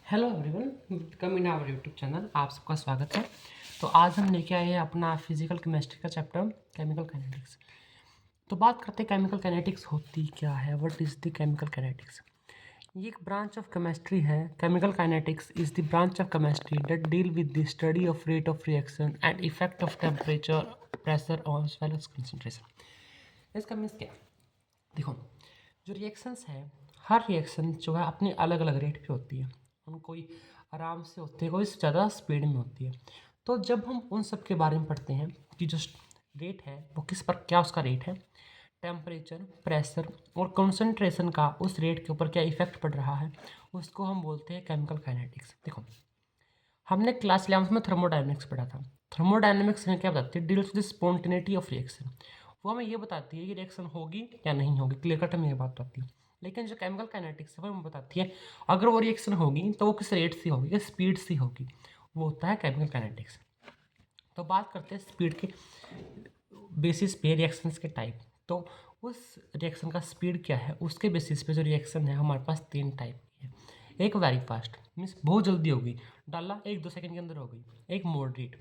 Hello everyone, welcome in our YouTube channel. आप सबका स्वागत है। तो आज हम लेके आए हैं अपना फिजिकल केमिस्ट्री का चैप्टर केमिकल काइनेटिक्स। तो बात करते हैं केमिकल काइनेटिक्स होती क्या है, what is the chemical kinetics. ये एक ब्रांच ऑफ केमिस्ट्री है। Chemical kinetics is the branch of chemistry that deal with the study of rate of reaction and effect of temperature, pressure और as well as concentration. इसका means क्या? देखो, जो reactions है, हर reaction जो है अपनी अलग अलग रेट पे होती है। कोई आराम से होती है, कोई ज़्यादा स्पीड में होती है। तो जब हम उन सब के बारे में पढ़ते हैं कि जो रेट है वो किस पर, क्या उसका रेट है, टेम्परेचर, प्रेशर और कंसंट्रेशन का उस रेट के ऊपर क्या इफेक्ट पड़ रहा है, उसको हम बोलते हैं केमिकल काइनेटिक्स। देखो, हमने क्लास 11th में थर्मोडायनेमिक्स पढ़ा था। थर्मोडायनेमिक्स में क्या बताती है? Deals with spontaneity of reaction. वो हमें ये बताती है कि रिएक्शन होगी या नहीं होगी, क्लियर कट में ये बात बताती है। लेकिन जो केमिकल काइनेटिक्स है वो हमें बताती है अगर वो रिएक्शन होगी तो वो किस रेट से होगी, किस स्पीड से होगी। वो होता है केमिकल काइनेटिक्स। तो बात करते हैं स्पीड के बेसिस पे रिएक्शंस के टाइप। तो उस रिएक्शन का स्पीड क्या है, उसके बेसिस पे जो रिएक्शन है हमारे पास 3 टाइप की है। एक वेरी फास्ट, मीन्स बहुत जल्दी होगी, डाला 1-2 सेकंड के अंदर हो गई। एक मॉडरेट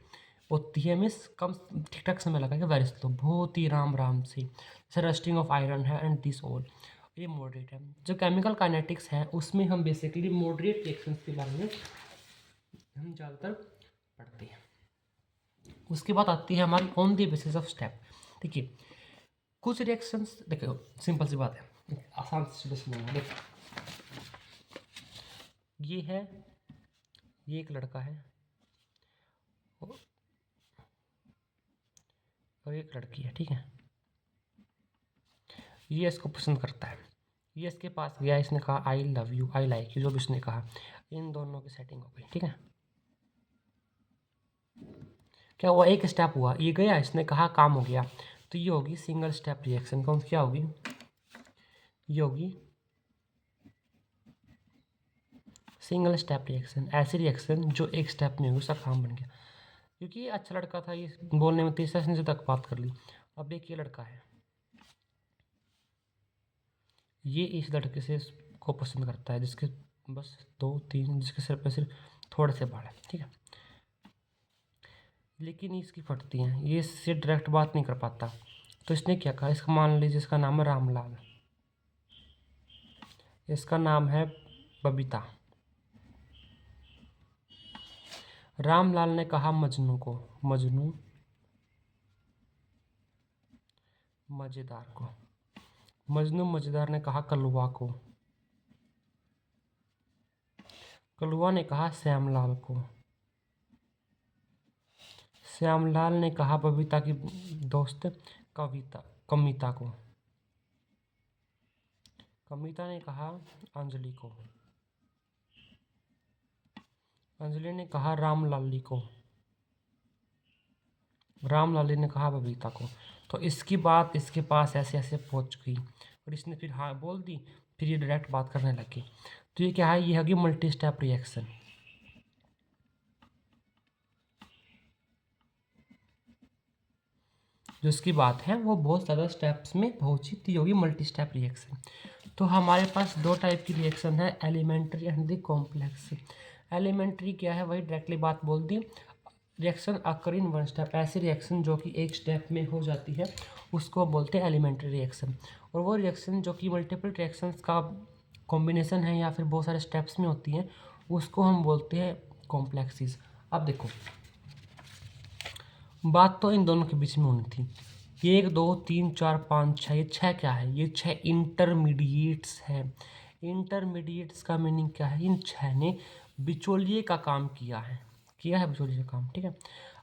होती है, मीन्स कम ठीक ठाक समय लगा के वेरी स्लो, बहुत ही राम राम से, जैसे रस्टिंग ऑफ आयरन है एंड दिस ऑल, ये मॉडरेट है। जो केमिकल काइनेटिक्स है उसमें हम बेसिकली मॉडरेट रिएक्शंस के बारे में हम ज़्यादातर पढ़ते हैं। उसके बाद आती है हमारी on the basis of step. देखिए, कुछ रिएक्शंस, देखो सिंपल सी बात है, आसान से सीधा समझना। देखो, ये है, ये एक लड़का है और एक लड़की है, ठीक है। ये इसको पसंद करता है, ये इसके पास गया, इसने कहा I love you, I like you, जो भी इसने कहा, इन दोनों की सेटिंग हो गई, ठीक है। क्या हुआ? एक स्टेप हुआ, ये गया, इसने कहा, काम हो गया। तो ये होगी सिंगल स्टेप रिएक्शन। कौन क्या होगी? ये होगी सिंगल स्टेप रिएक्शन। ऐसी रिएक्शन जो एक स्टेप में होगी, उसका काम बन गया। क्योंकि ये अच्छा लड़का था, ये बोलने में 30 सेकंड तक बात कर ली। अब एक ये लड़का है, ये इस लड़के से को पसंद करता है, जिसके बस 2-3, जिसके सिर पे सिर्फ थोड़े से बाल है, ठीक है। लेकिन इसकी फटती हैं, ये इससे डायरेक्ट बात नहीं कर पाता। तो इसने क्या कहा, इसका मान लीजिए इसका नाम है रामलाल, इसका नाम है बबीता। रामलाल ने कहा मजनू को, मजनू मजेदार को, मजनू मजेदार ने कहा कलुआ को, कलुआ ने कहा श्यामलाल को, श्यामलाल ने कहा बबीता की दोस्त कमिता को, कमिता ने कहा अंजलि को, अंजलि ने कहा रामलाली को, रामलाली ने कहा बबीता को। तो इसकी बात इसके पास ऐसे ऐसे पहुंच गई और इसने फिर हाँ बोल दी, फिर ये डायरेक्ट बात करने लगी। तो ये क्या है? ये होगी मल्टी स्टेप रिएक्शन। जो इसकी बात है वो बहुत ज़्यादा स्टेप्स में पहुंची होगी, मल्टी स्टेप रिएक्शन। तो हमारे पास 2 टाइप की रिएक्शन है, elementary and the complex. Elementary क्या है? वही डायरेक्टली बात बोल दी, reaction occur in one step. ऐसी रिएक्शन जो कि एक स्टेप में हो जाती है उसको बोलते हैं एलिमेंट्री रिएक्शन। और वो रिएक्शन जो कि मल्टीपल रिएक्शंस का कॉम्बिनेशन है या फिर बहुत सारे स्टेप्स में होती हैं, उसको हम बोलते हैं कॉम्प्लेक्सिस। अब देखो, बात तो इन दोनों के बीच में होनी थी। 1 2 3 4 5 6, ये 6 क्या है? ये 6 इंटरमीडिएट्स है। इंटरमीडिएट्स का मीनिंग क्या है? इन 6 ने बिचौलिए का काम किया है, बिचौलिए का काम, ठीक है।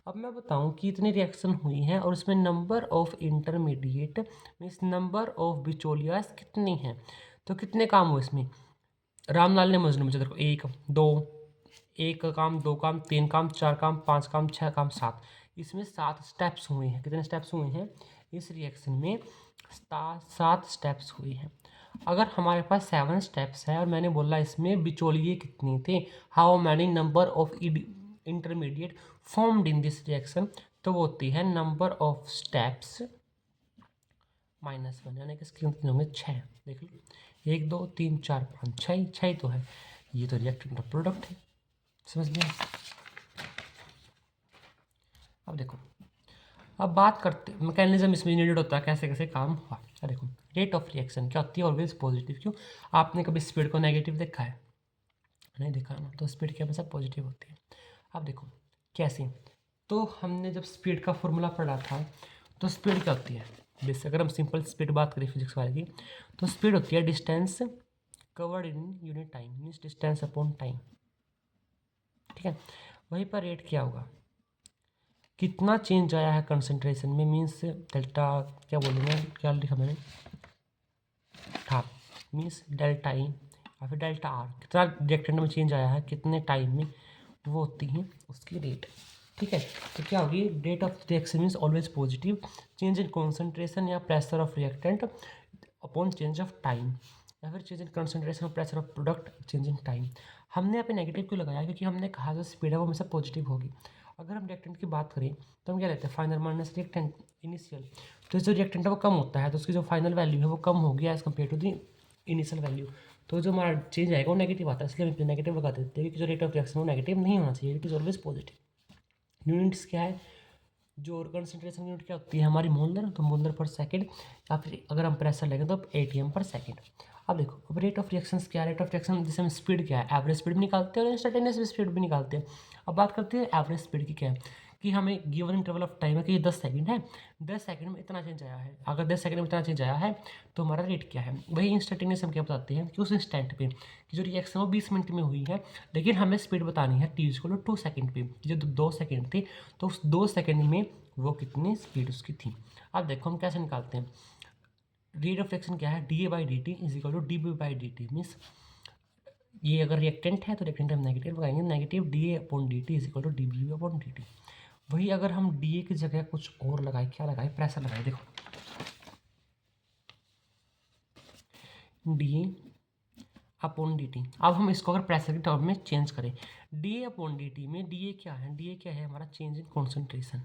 अब मैं बताऊं कि इतनी रिएक्शन हुई है और इसमें number of intermediate means number of बिचौलियास कितनी हैं। तो कितने काम हुए इसमें? रामलाल ने मजनू मुझे देखो, 1 2, एक का काम, 2 काम, 3 काम, 4 काम, 5 काम, 6 काम, 7, इसमें 7 स्टेप्स हुए हैं। कितने स्टेप्स हुए हैं इस रिएक्शन में? 7 स्टेप्स हुए हैं। अगर हमारे पास 7 स्टेप्स है और मैंने बोला इसमें बिचौलिए कितने थे, how many number of intermediate formed in this reaction, तो वो होती है नंबर ऑफ स्टेप्स -1, यानी कि इसके कितने होंगे? 6। देख लो, 1 2 3 4 5 6 6 तो है। ये तो रिएक्टेंट का प्रोडक्ट है, समझ गया। अब देखो, अब बात करते मैकेनिज्म इसमें नीडेड होता है, कैसे कैसे काम हुआ। अब देखो, रेट ऑफ रिएक्शन क्या होती है, ऑलवेज पॉजिटिव। क्यों? आपने कभी स्पीड को नेगेटिव देखा है? नहीं देखा ना, तो स्पीड क्या हमेशा पॉजिटिव होती है। अब देखो कैसे, तो हमने जब स्पीड का फॉर्मूला पढ़ा था, तो स्पीड क्या होती है, जैसे अगर हम सिंपल स्पीड बात करें फिजिक्स वाले की, तो स्पीड होती है distance covered in unit time, means distance upon time. ठीक है, वहीं पर रेट क्या होगा, कितना चेंज आया है कंसंट्रेशन में, मीन्स डेल्टा, क्या बोलूँगा, क्या लिखा मैंने, हाँ, मीन्स डेल्टा ई या फिर डेल्टा आर, कितना रिएक्टेंट में चेंज आया है कितने टाइम में, वो होती है उसकी रेट। ठीक है, तो क्या होगी, rate of reaction means always positive, change in concentration या pressure of reactant upon change of time, या फिर चेंज इन कंसंट्रेशन और pressure of product change in time. हमने यहाँ पे नेगेटिव क्यों लगाया, क्योंकि हमने कहा जो स्पीड है वो हमेशा पॉजिटिव होगी। अगर हम रिएक्टेंट की बात करें तो हम क्या लेते हैं, फाइनल माइनस रिएक्टेंट इनिशियल, तो जो रिएक्टेंट है वो कम होता है, तो उसकी जो फाइनल वैल्यू है वो कम होगी as compare to the initial value, तो जो हमारा चेंज आएगा वो नेगेटिव आता है, इसलिए हम नेगेटिव लगा देते हैं, क्योंकि जो रेट ऑफ रिएक्शन वो नेगेटिव नहीं होना चाहिए, it is always positive. Units क्या है, जो कंसंट्रेशन यूनिट क्या होती है हमारी, मोलर, तो मोलर पर सेकंड, या फिर अगर हम प्रेशर लेंगे तो एटीएम पर सेकंड। अब देखो, अब रेट ऑफ रिएक्शंस क्या है, रेट ऑफ रिएक्शन जैसे हम स्पीड क्या है, एवरेज स्पीड भी निकालते हैं और इंस्टेंटेनियस स्पीड भी निकालते हैं। अब बात करते हैं एवरेज स्पीड की, क्या है कि हमें गिवन इंटरवल ऑफ टाइम है कि ये 10 सेकंड है, 10 सेकंड में इतना चेंज आया है, अगर 10 सेकंड में इतना चेंज आया है तो हमारा रेट क्या है, वही इंस्टेंटेनियस हम क्या बताते हैं कि उस इंस्टेंट पे कि जो रिएक्शन वो 20 मिनट में हुई है, लेकिन हमें स्पीड बतानी है टी को 2 सेकंड पे, जो 2 सेकंड थी, तो उस 2 सेकंड में वो कितनी स्पीड उसकी थी। अब देखो हम कैसे निकालते हैं, रेट ऑफ रिएक्शन क्या है, d A by d T is equal to d B by d t, means ये अगर रिएक्टेंट है तो रिएक्टेंट हम नेगेटिव लगाएंगे, negative d A upon d T is equal to d B upon d t. वही अगर हम D A की जगह कुछ और लगाए, क्या लगाए, प्रेशर लगाए, देखो D A upon d t. अब हम इसको अगर प्रेशर के टर्म में चेंज करें, D A upon d T में डी ए क्या है, डी ए क्या है हमारा चेंज इन कॉन्सेंट्रेशन।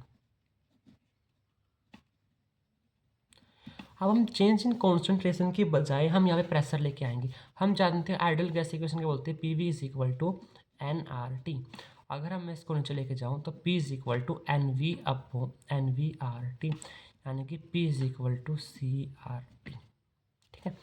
अब हम चेंज इन कॉन्सेंट्रेशन के बजाय हम यहाँ पे प्रेशर लेके आएंगे। हम जानते हैं आइडियल गैस इक्वेशन क्या बोलते हैं, P V is equal to n R T. अगर हम इसको नीचे लेके जाऊँ तो P is equal to n V upon n V R T, यानी कि P is equal to C R T. ठीक है,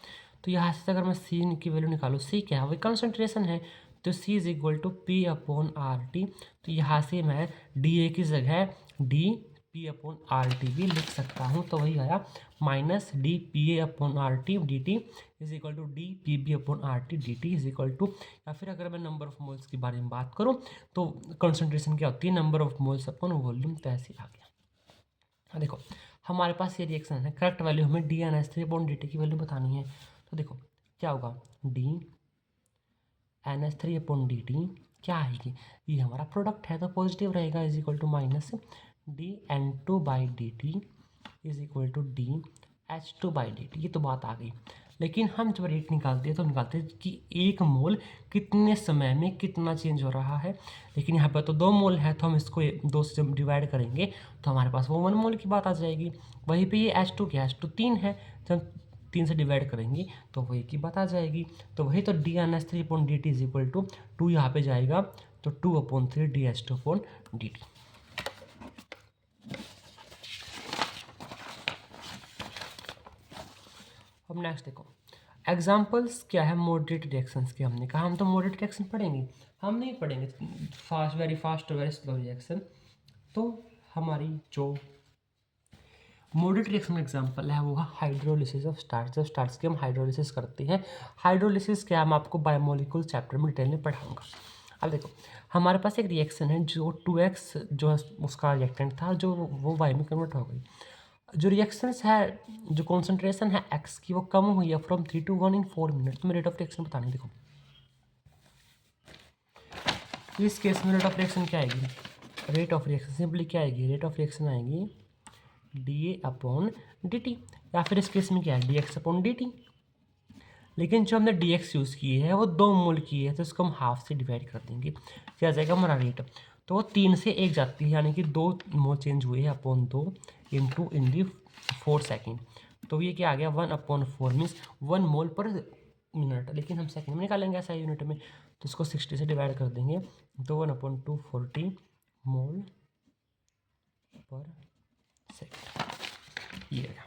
तो यहाँ से अगर मैं सी की वैल्यू निकालूँ, सी क्या है, वही कंसंट्रेशन है, तो C is equal to P upon R T. तो यहाँ से मैं डी ए की जगह d P upon R T भी लिख सकता हूँ, तो वही आया minus d P A upon R T d T is equal to d P B upon R T d T is equal to, या फिर अगर मैं नंबर ऑफ मोल्स के बारे में बात करूँ तो कंसंट्रेशन क्या होती है, number of moles upon volume, तो ऐसे आ गया। देखो हमारे पास ये रिएक्शन है, करेक्ट वैल्यू हमें d N S three upon d t की वैल्यू बतानी है, तो देखो क्या होगा, d N S three upon d T क्या आएगी, ये हमारा प्रोडक्ट है तो पॉजिटिव रहेगा, is equal to minus d N two by d T is equal to d H two by d t. ये तो बात आ गई, लेकिन हम जब रेट निकालते हैं तो निकालते हैं कि एक मोल कितने समय में कितना चेंज हो रहा है, लेकिन यहाँ पर तो 2 मोल है, तो हम इसको 2 से जब डिवाइड करेंगे तो हमारे पास वो 1 मोल की बात आ जाएगी। वहीं पे ये एच टू क्या, एच टू 3 है, जब 3 से डिवाइड करेंगे तो वही की बात आ जाएगी, तो वही तो d N S three upon d T is equal to 2 यहाँ पे जाएगा, तो 2 upon 3 d H two upon d t. अब नेक्स्ट देखो, एग्जाम्पल्स क्या है मॉडरेट रिएक्शंस के, हमने कहा हम तो मॉडरेट रिएक्शन पढ़ेंगे, हम नहीं पढ़ेंगे फास्ट, वेरी फास्ट और वेरी स्लो रिएक्शन। तो हमारी जो मॉडरेट रिएक्शन का एग्जाम्पल है वो है हाइड्रोलिसिस ऑफ स्टार्च। जब स्टार्च की हम हाइड्रोलिसिस करते हैं, हाइड्रोलिसिस क्या हम आपको बायोमोलिकुल चैप्टर में डिटेल में पढ़ाऊंगा। अब देखो हमारे पास एक रिएक्शन है जो 2x जो है उसका रिएक्टेंट था, जो वो y में कन्वर्ट हो गई। जो रिएक्शंस है, जो कॉन्सेंट्रेशन है x की वो कम हुई है फ्रॉम 3 to 1 इन 4 मिनट। तो मैं रेट ऑफ रिएक्शन बताने, देखो इस केस में रेट ऑफ रिएक्शन क्या आएगी, रेट ऑफ रिएक्शन सिंपली क्या आएगी, रेट ऑफ रिएक्शन आएगी D A upon d T, या फिर इस केस में क्या है D x upon d T. लेकिन जो हमने डी एक्स यूज़ की है वो 2 मोल की है, तो इसको हम हाफ से डिवाइड कर देंगे, क्या आ जाएगा हमारा रेट, तो वो 3 से 1 जाती है, यानी कि 2 मोल चेंज हुए हैं अपॉन 2 इंटू इन दी 4 सेकेंड, तो ये क्या आ गया 1 अपॉन 4 मीन्स 1 मोल पर मिनट, लेकिन हम सेकेंड में निकालेंगे ऐसा यूनिट में, तो इसको 60 से डिवाइड कर देंगे तो 1/240 मोल पर सेकेंड ये है,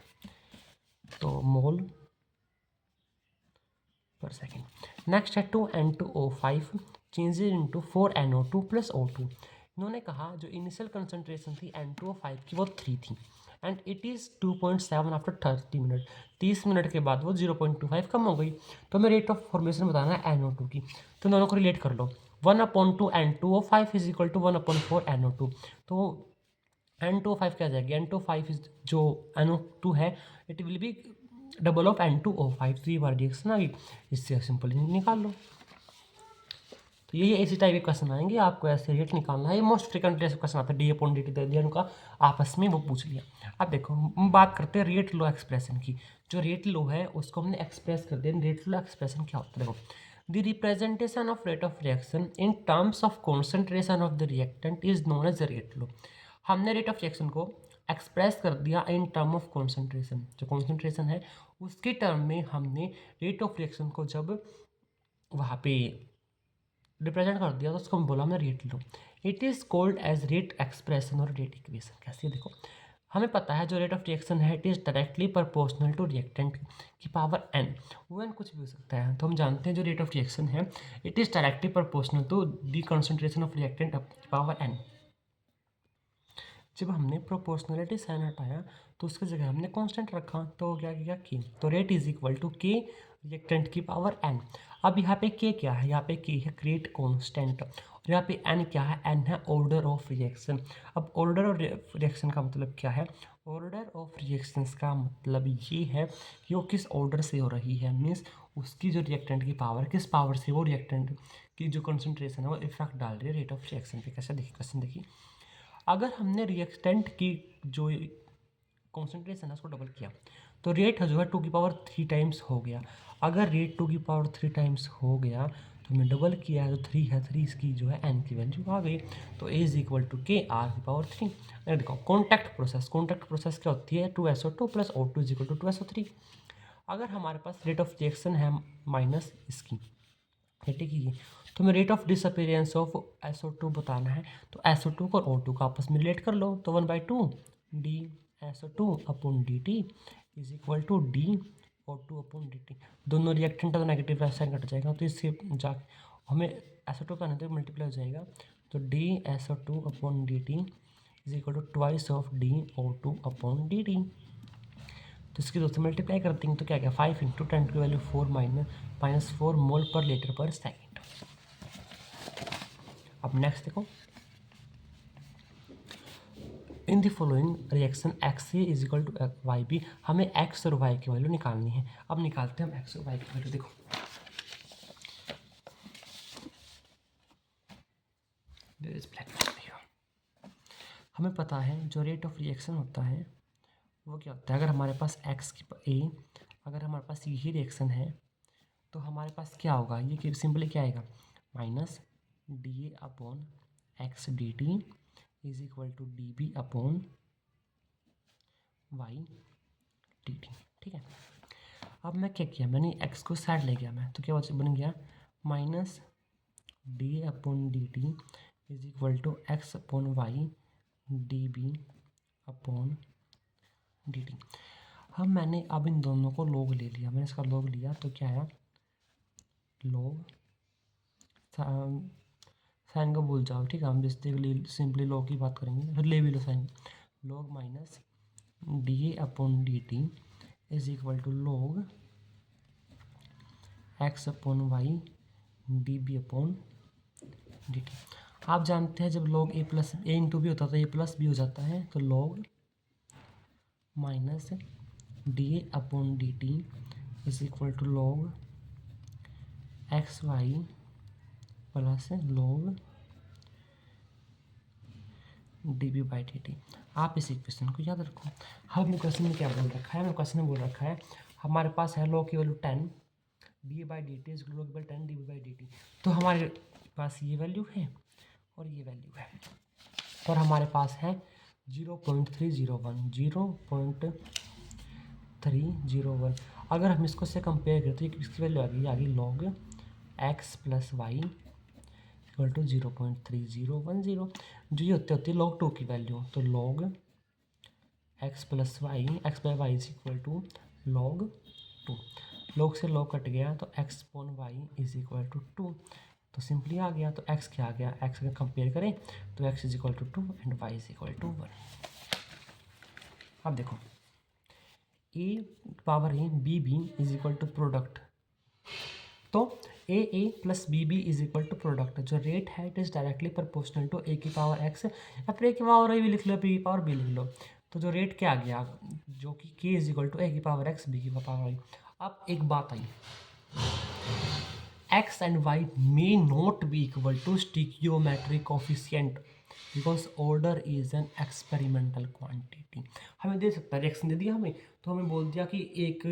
तो मोल पर सेकेंड। नेक्स्ट है 2N2O5 changes into 4NO2 plus O2। इन्होंने कहा जो इनिशियल कंसंट्रेशन थी N2O5 की वो 3 थी and it is 2.7 after 30 minute. 30 minute के बाद वो 0.25 कम हो गई। तो हमें रेट ऑफ फॉर्मेशन बताना है NO2 की, तो दोनों को रिलेट कर लो। 1/2 N2O5 is equal to 1/4 NO2। तो N2O5 क्या आ जाएगी, N2O5 इज जो NO2 है it will B double of N2O5। तो ये बार रिएक्शन आ गई, इससे सिंपली निकाल लो। तो ये इसी टाइप के क्वेश्चन आएंगे, आपको ऐसे रेट निकालना है। ये मोस्ट फ्रिक्वेंटली ऐसे क्वेश्चन आता है, d/dt दे दिया उनका आपस में वो पूछ लिया। अब देखो हम बात करते हैं रेट लो एक्सप्रेशन की। जो रेट लो है उसको हमने एक्सप्रेस कर दिया। रेट लो एक्सप्रेशन क्या होता है, देखो the representation of rate of reaction in terms of concentration of the reactant is known as rate law. हमने रेट ऑफ रिएक्शन को एक्सप्रेस कर दिया इन टर्म ऑफ कॉन्सेंट्रेशन। जो कॉन्सेंट्रेशन है उसके टर्म में हमने रेट ऑफ रिएक्शन को जब वहाँ पे रिप्रेजेंट कर दिया तो उसको हम बोला हमने rate law. It is called as rate expression और रेट इक्वेशन। कैसे, देखो हमें पता है जो रेट ऑफ रिएक्शन है it is directly proportional to reactant की पावर n। वो n कुछ भी हो सकता है। तो हम जानते हैं जो रेट ऑफ रिएक्शन है it is directly proportional to the concentration of reactant की पावर n। जब हमने प्रोपोर्शनलिटी साइन हटाया तो उसकी जगह हमने कांस्टेंट रखा, तो क्या किया के। तो रेट इज इक्वल टू के रिएक्टेंट की पावर n। अब यहाँ पे के क्या है, यहाँ पे के है क्रिएट कांस्टेंट, और यहाँ पे n क्या है, n है ऑर्डर ऑफ रिएक्शन। अब ऑर्डर ऑफ रिएक्शन का मतलब क्या है, ऑर्डर ऑफ रिएक्शंस का मतलब ये है कि वो किस ऑर्डर से हो रही है, मीन्स उसकी जो रिएक्टेंट की पावर किस पावर से वो रिएक्टेंट की जो कंसंट्रेशन है वो इफेक्ट डाल रही है रेट ऑफ रिएक्शन पे। कैसे देखिए क्वेश्चन देखिए, अगर हमने रिएक्टेंट की जो कॉन्सेंट्रेशन है उसको डबल किया तो रेट जो है 2 की पावर 3 टाइम्स हो गया। अगर रेट 2 की पावर 3 टाइम्स हो गया तो हमने डबल किया है तो 3 है, 3 इसकी जो है n की वैल्यू आ गई। तो ए इज इक्वल टू के r⁻3। देखो कॉन्टैक्ट प्रोसेस क्या होती है, 2SO2 plus O2 is equal to 2SO3। अगर हमारे पास रेट ऑफ रिएक्शन है माइनस इसकी, ठीक है, तो हमें rate of disappearance of SO2 बताना है। तो SO2 और O2 का आपस में रिलेट कर लो, तो 1/2 dSO2/dt is equal to dO2/dt। दोनों रिएक्टेंट तो नेगेटिव साइन कट जाएगा, तो इससे जा हमें SO2 का अंदर मल्टीप्लाई हो जाएगा। तो dSO2/dt is equal to twice of dO2/dt। तो इसकी दो से मल्टीप्लाई कर देंगे तो क्या क्या 5 × 10 की वैल्यू 4 -4 मोल पर लीटर पर सेकेंड। अब नेक्स्ट देखो, in the following reaction XA is equal to YB। हमें X और Y की वैल्यू निकालनी है। अब निकालते हैं हम X और Y की वैल्यू। देखो हमें पता है जो रेट ऑफ रिएक्शन होता है वो क्या होता है, अगर हमारे पास अगर हमारे पास यही रिएक्शन है तो हमारे पास क्या होगा, ये सिंपली क्या आएगा, minus dA/x dt is equal to dB/y dt। ठीक है, अब मैं क्या किया, मैंने x को साइड ले गया मैं, तो क्या बन गया minus dA/dt is equal to x/y dB/dt। अब मैंने इन दोनों को लॉग ले लिया, मैंने इसका लॉग लिया तो क्या आया, लॉग साइन को भूल जाओ, ठीक है, हम बेसिकली सिंपली लॉग की बात करेंगे, फिर ले भी लो साइन। Log minus dA/dt is equal to log x/y dB/dt। आप जानते हैं जब लॉग a इंटू भी होता है तो a प्लस भी हो जाता है, तो log minus dA/dt is equal to log xy plus log dB/dt। आप इस इक्वेशन को याद रखो। हमने क्वेश्चन में क्या बोल रखा है, हमें क्वेश्चन में बोल रखा है हमारे पास है लॉग की value 10 dA/dt is log by 10 dB/dt। तो हमारे पास ये वैल्यू है और ये वैल्यू है, और हमारे पास है 0.301। अगर हम इसको से कंपेयर करें तो इसकी वैल्यू आ गई log x plus Y equal to 0.3010। जो ये होती है log 2 की वैल्यू, तो log x plus Y, X by Y is equal to log 2। log से log कट गया तो x upon Y is equal to 2। तो सिंपली आ गया, तो x क्या आ गया, x अगर कंपेयर करें तो x is equal to 2 and y is equal to 1। अब देखो a power A B B is equal to product, तो A plus B B is equal to product. जो रेट है it is directly proportional to A की power x, या फिर ए की power ए भी लिख लो, बी की पावर बी लिख लो। तो जो रेट क्या आ गया, जो कि के इज इक्वल टू ए की पावर एक्स बी की पावर वाई। अब एक बात आई, x and y may not be equal to stoichiometric coefficient because order is an experimental quantity। हमें दे सकता है, रिएक्शन दे दिया हमें, तो हमें बोल दिया कि एक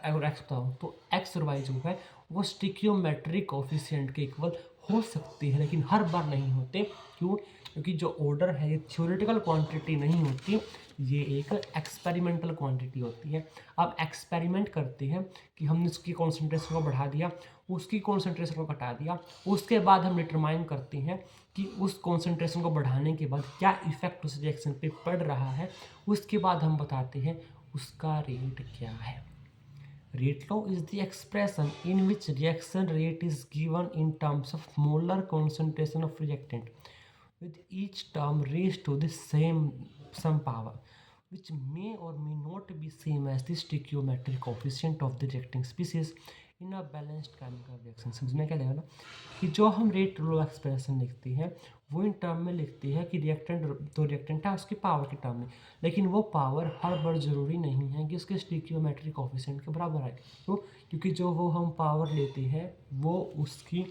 अगर x बताओ तो x और y जो है वो स्टिकियोमेट्रिक कोफिशिएंट के इक्वल हो सकते हैं, लेकिन हर बार नहीं होते। क्यों? क्योंकि जो ऑर्डर है ये थ्योरेटिकल क्वांटिटी नहीं होती, ये एक एक्सपेरिमेंटल क्वांटिटी होती है। अब एक्सपेरिमेंट करते हैं कि हमने उसकी कॉन्सेंट्रेशन को बढ़ा दिया, उसकी कॉन्सेंट्रेशन को घटा दिया, उसके बाद हम डिटरमाइन करते हैं कि उस कॉन्सेंट्रेशन को बढ़ाने के बाद क्या इफेक्ट उस रिएक्शन पे पड़ रहा है। उसके बाद हम बताते हैं उसका रेट क्या है। Rate law is the expression in which reaction rate is given in terms of molar concentration of reactant, with each term raised to the some power, which may or may not be same as the stoichiometric coefficient of the reacting species in a balanced chemical reaction। समझने क्या लगेगा ना कि जो हम rate law expression लिखते हैं वो इन टर्म में लिखते हैं कि रिएक्टेंट, तो रिएक्टेंट है उसकी पावर के टर्म में, लेकिन वो पावर हर बार ज़रूरी नहीं है कि उसके स्टिकियोमेट्रिक कोफिशिएंट के बराबर आए। तो क्योंकि जो वो हम पावर लेते हैं वो उसकी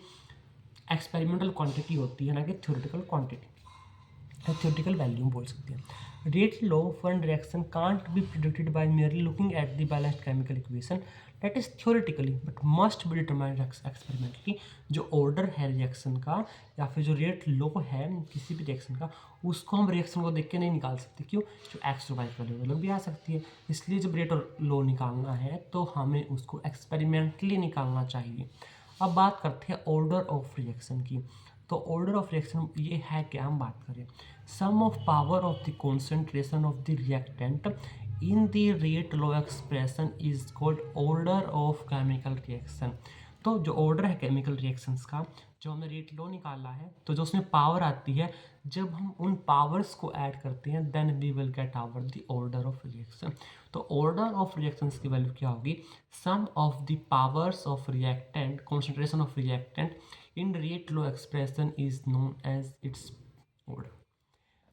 एक्सपेरिमेंटल क्वांटिटी होती है, ना कि थ्योरेटिकल क्वांटिटी, theoretical value बोल सकते हैं। Rate law for reaction can't be predicted by merely looking at the balanced chemical equation, that is theoretically but must be determined experimentally। जो ऑर्डर है रिएक्शन का या फिर जो रेट लो है किसी भी रिएक्शन का, उसको हम रिएक्शन को देख के नहीं निकाल सकते। क्यों? जो एक्स और वाई की वैल्यू अलग भी आ सकती है, इसलिए जब रेट लो निकालना है तो हमें उसको एक्सपेरिमेंटली निकालना चाहिए। अब बात करते हैं ऑर्डर ऑफ रिएक्शन की। तो ऑर्डर ऑफ रिएक्शन ये है कि हम बात करें sum of power of the concentration of the reactant in the rate law expression is called order of chemical reaction. तो जो ऑर्डर है केमिकल रिएक्शंस का, जो हमने रेट लॉ निकाला है, तो जो उसमें पावर आती है, जब हम उन पावर्स को ऐड करते हैं then we will get our the order of reaction. तो ऑर्डर ऑफ रिएक्शंस की वैल्यू क्या होगी, sum of the powers of reactant, concentration of reactant in rate law expression is known as its order।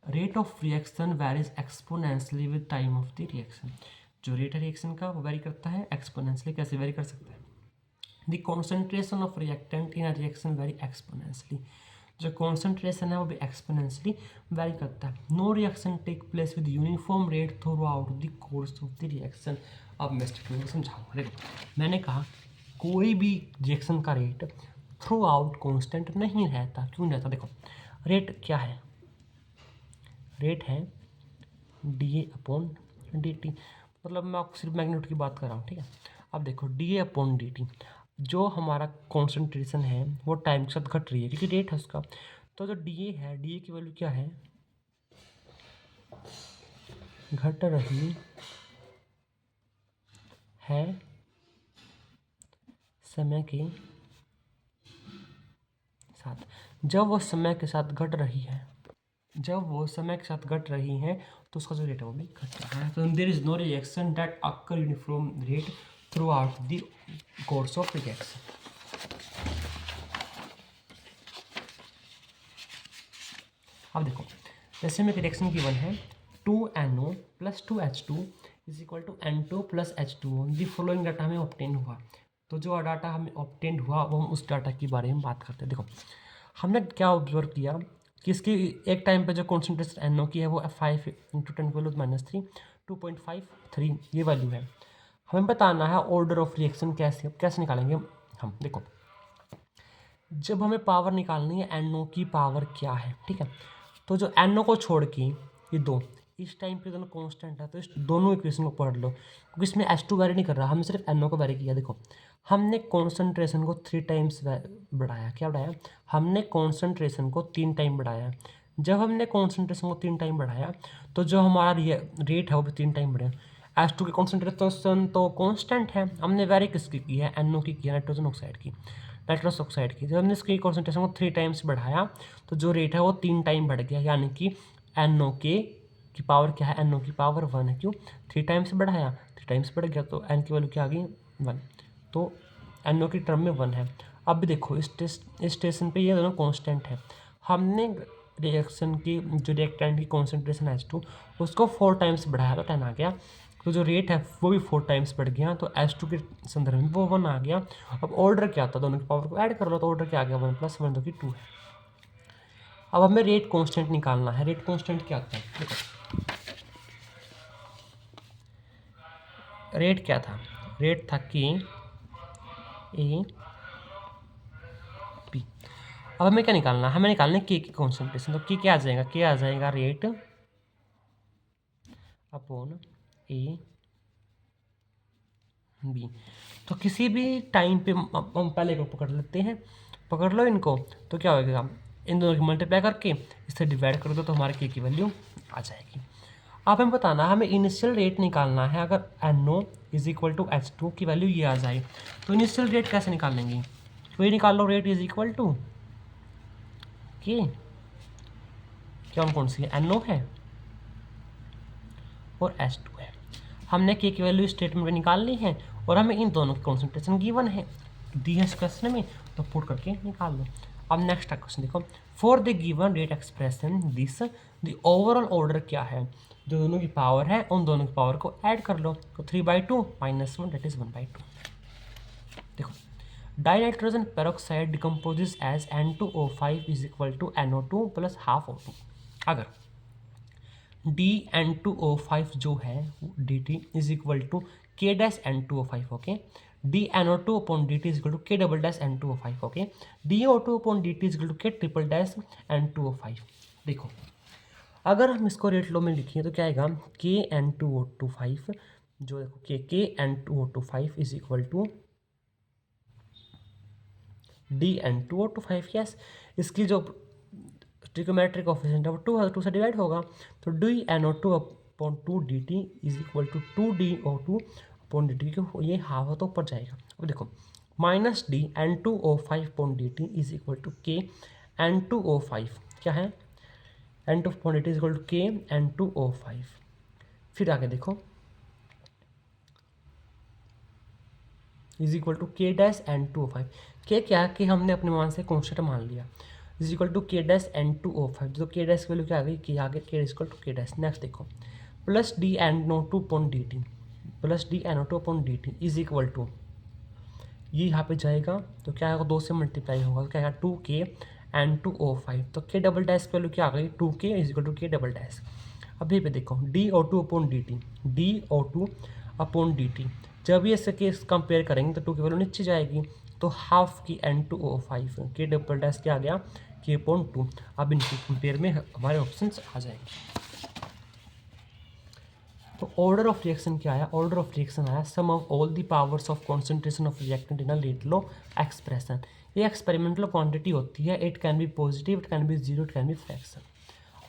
Rate of reaction varies exponentially with time of the reaction। जो rate है reaction का वो very करता है exponentially. कैसे very कर सकता है? The concentration of reactant in a reaction vary exponentially। जो कॉन्सेंट्रेशन है वो भी एक्सपोनेंशियली वेरी करता है। No reaction take place with uniform rate throughout the course of the reaction. अब मैं स्टेटमेंट को समझाऊंगा। देखो मैंने कहा कोई भी रिएक्शन का रेट थ्रू आउट कॉन्स्टेंट नहीं रहता। क्यों रहता? देखो रेट क्या है, रेट है d A upon d T, मतलब मैं आपको सिर्फ मैग्नीट्यूड की बात कर रहा हूँ, ठीक है। अब देखो D A upon d T, जो हमारा कॉन्सेंट्रेशन है वो टाइम के साथ घट रही है क्योंकि रेट है उसका। तो जो डी ए है, डी ए की वैल्यू क्या है, घट रही है समय के साथ। जब वो समय के साथ घट रही है, जब वो समय के साथ घट रही है तो उसका जो रेट है वो भी घट रहा है। तो there is no reaction that occur uniform rate throughout the course of reaction. अब देखो जैसे में रिएक्शन गिवन है 2NO plus 2H2 is equal to N2 plus H2O। The following data हमें ऑब्टेन हुआ। तो जो डाटा हमें ऑब्टेन हुआ वो हम उस डाटा के बारे में बात करते हैं। देखो हमने क्या ऑब्जर्व किया कि इसकी एक टाइम पे जो कॉन्सेंट्रेशन NO की है वो 5 इंटू 10⁻³ 2.53 ये वैल्यू है। हमें बताना है ऑर्डर ऑफ रिएक्शन कैसे निकालेंगे हम। देखो जब हमें पावर निकालनी है NO की पावर क्या है, ठीक है। तो जो NO को छोड़ के ये दो इस टाइम पे दोनों कांस्टेंट है, तो इस दोनों इक्वेशन को पढ़ लो क्योंकि इसमें H2 वेरी नहीं कर रहा, हमने सिर्फ NO को वेरी किया। देखो हमने कॉन्सेंट्रेशन को 3 टाइम्स बढ़ाया। क्या बढ़ाया? हमने कॉन्सेंट्रेशन को 3 टाइम बढ़ाया। जब हमने कॉन्सेंट्रेशन को 3 टाइम बढ़ाया तो जो हमारा रेट है वो भी 3 टाइम बढ़ा। H2 की कॉन्सेंट्रेशन तो कांस्टेंट है, हमने वेरी किसकी की है? NO की है, नाइट्रोजन ऑक्साइड की, नाइट्रस ऑक्साइड की। जब हमने इसकी कॉन्सेंट्रेशन को 3 टाइम्स बढ़ाया तो जो रेट है वो 3 टाइम बढ़ गया, यानी कि NO की पावर क्या है? NO की पावर 1 है। क्यों? 3 टाइम्स बढ़ाया, 3 टाइम्स बढ़ गया, तो N की वैल्यू क्या आ गई? 1। तो NO की टर्म में 1 है। अब देखो इस स्टेशन पे ये दोनों कांस्टेंट है। हमने रिएक्शन की जो रिएक्टेंट की कॉन्सेंट्रेशन H2 उसको 4 टाइम्स बढ़ाया तो 10 आ गया। तो जो रेट है वो भी 4 टाइम्स बढ़ गया, तो H2 के संदर्भ में वो 1 आ गया। अब ऑर्डर क्या था? दोनों की पावर को ऐड कर लो तो ऑर्डर क्या आ गया? 1 + 1 जो कि 2 है। अब हमें रेट कांस्टेंट निकालना है। रेट कांस्टेंट क्या आता है? देखो रेट क्या था? रेट था कि ए पी। अब हमें क्या निकालना है? हमें निकालना है के की कॉन्सेंट्रेशन। तो के क्या आ जाएगा? के आ जाएगा रेट अपॉन ए बी। तो किसी भी टाइम पे हम पहले को पकड़ लेते हैं, पकड़ लो इनको, तो क्या होगा? इन दोनों की मल्टीप्लाई करके इससे डिवाइड कर दो तो हमारे के की वैल्यू आ जाएगी। अब हमें बताना है, हमें इनिशियल रेट निकालना है। अगर NO = H2 की वैल्यू ये आ जाए तो इनिशियल रेट कैसे निकाल लेंगे? तो ये निकाल लो, रेट = के, कौन सी है? NO है और H2 है। हमने के की वैल्यू स्टेटमेंट में निकालनी है और हमें इन दोनों की कॉन्सेंट्रेशन गिवन है, दी है इस क्वेश्चन में, तो पुट करके निकाल लो। अब नेक्स्ट क्वेश्चन देखो, for the given rate expression this the overall order क्या है? जो दोनों की पावर है उन दोनों की पावर को ऐड कर लो, तो 3/2 - 1 दैट इज 1/2। देखो dinitrogen peroxide decomposes as N2O5 = NO2 + ½ O2। अगर DN2O5 जो है dt = K-N2O5, okay. DNO2/dt = K-N2O5, okay. DO2/dt = K-N2O5। देखो अगर हम इसको रेट लो में लिखिए तो क्या आएगा? KN2O5 जो देखो KN2O5 = DN2O5। यस, इसकी जो ट्रिकोमेट्रिक कोफिशिएंट है वो 2 है, 2 से डिवाइड होगा, तो DNO2/2 dt = 2DO2/dt, क्यों? ये हाफ है तो ऊपर जाएगा। अब देखो -DN2O5/dt = KN2O5, क्या है? N2/dt = KN2O5। फिर आगे देखो K-N2O5। के क्या है कि हमने अपने मान से कॉन्स्टेंट मान लिया, K-N2O5। तो K डैश की वैल्यू क्या आ गई? कि आगे K = K डैश। नेक्स्ट देखो +DNO2/dt +DNO2/dt = ये यहाँ पे जाएगा तो क्या आएगा? 2 से मल्टीप्लाई होगा तो क्या आएगा? 2KN2O5। तो K डबल डैश की वैल्यू क्या आ गई? 2K = K double dash. अब ये पे देखो DO2/dt जब ये इसके केस कंपेयर करेंगे तो 2 की वैल्यू नीचे जाएगी, तो हाफ की N2O5 K डबल डैश क्या आ गया? K/2। अब इनके कंपेयर में हमारे ऑप्शंस आ जाएंगे। तो ऑर्डर ऑफ रिएक्शन क्या आया? ऑर्डर ऑफ रिएक्शन आया sum of all the powers of concentration of reactant in a rate law expression. ये एक्सपेरिमेंटल क्वांटिटी होती है, it can be positive, it can be zero, it can be fraction.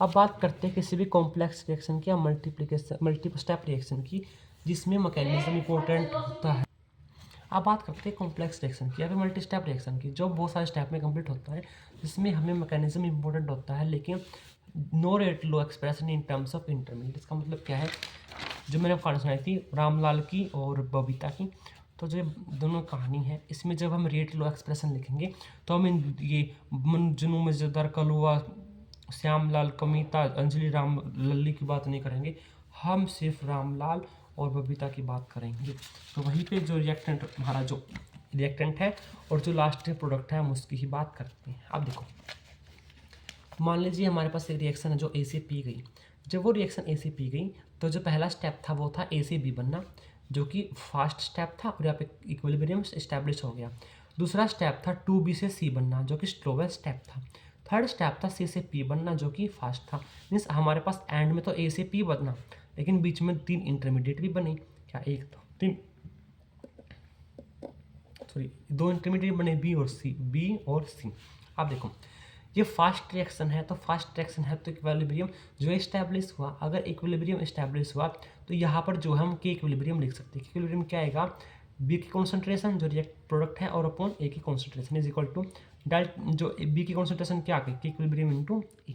अब बात करते हैं किसी भी कॉम्प्लेक्स रिएक्शन की या मल्टीपल स्टेप रिएक्शन की जिसमें मैकेनिज्म इंपॉर्टेंट होता है। अब बात करते हैं कॉम्प्लेक्स रिएक्शन की या फिर मल्टी स्टेप रिएक्शन की, जो बहुत सारे स्टेप में कंप्लीट होता है, जिसमें हमें मैकेनिज्म इंपॉर्टेंट होता है लेकिन no rate law expression in terms of intermediate. इसका मतलब क्या है? जो मैंने कहानी सुनाई थी रामलाल की और बबीता की, तो जो दोनों कहानी है इसमें जब हम रेट लो एक्सप्रेशन लिखेंगे तो हम इन ये मंजनू मजेदार कलुआ श्यामलाल कमिता अंजलि राम लल्ली की बात नहीं करेंगे, हम सिर्फ रामलाल और बबीता की बात करेंगे। तो वहीं पे जो रिएक्टेंट हमारा जो रिएक्टेंट है और जो लास्ट प्रोडक्ट है हम उसकी ही बात करते हैं। अब देखो मान लीजिए हमारे पास एक रिएक्शन है जो ए से पी गई। जब वो रिएक्शन ए से पी गई तो जो पहला स्टेप था वो था ए से बी बनना, जो कि फास्ट स्टेप था और यहाँ पे इक्विलिब्रियम इस्टेब्लिश हो गया। दूसरा स्टेप था 2B से C बनना, जो कि स्लोवेस्ट स्टेप था। थर्ड स्टेप था C से P बनना, जो कि फास्ट था। मीन्स हमारे पास एंड में तो A से P बनना, लेकिन बीच में 3 इंटरमीडिएट भी बने। क्या? एक तो 3 सॉरी दो इंटरमीडिएट बने बी और सी। अब देखो ये फास्ट रिएक्शन है, तो फास्ट रिएक्शन है तो इक्विलिब्रियम जो इस्टेब्लिश हुआ, अगर इक्विलिब्रियम इस्टेब्लिश हुआ तो यहाँ पर जो हम के इक्विलिब्रियम लिख सकते हैं। इक्विलिब्रियम क्या आएगा, बी की कॉन्सेंट्रेशन जो रिएक्ट प्रोडक्ट है और अपॉन ए की concentration is equal to delt जो बी की कॉन्सेंट्रेशन क्या आ गई के इक्विलिब्रियम इनटू ई।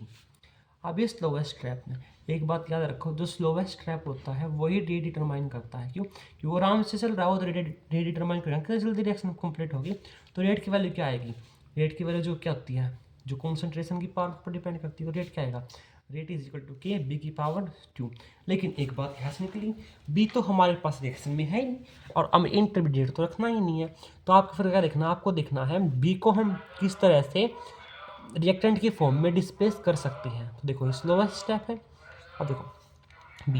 अब ये स्लोवेस्ट ट्रैप में एक बात याद रखो, जो स्लोवेस्ट ट्रैप होता है वही रेट डिटरमाइन करता है। क्यों? क्योंकि वो आराम से चल रहा हो तो रेट डिटरमाइन करेगा, कितनी जल्दी रिएक्शन कंप्लीट होगी। तो रेट की वैल्यू क्या आएगी, रेट की वैल्यू जो क्या होती है, जो कॉन्सेंट्रेशन की पावर पर डिपेंड करती है, तो रेट क्या आएगा, रेट इज इक्वल टू के बी की पावर 2। लेकिन एक बात यहाँ से निकली, बी तो हमारे पास रिएक्शन में है ही नहीं और हम इंटरमीडिएट तो रखना ही नहीं है। तो आपको फिर क्या देखना, आपको देखना है बी को हम किस तरह से रिएक्टेंट की फॉर्म में डिस्प्लेस कर सकते हैं। तो देखो ये स्लोवेस्ट स्टेप है। अब देखो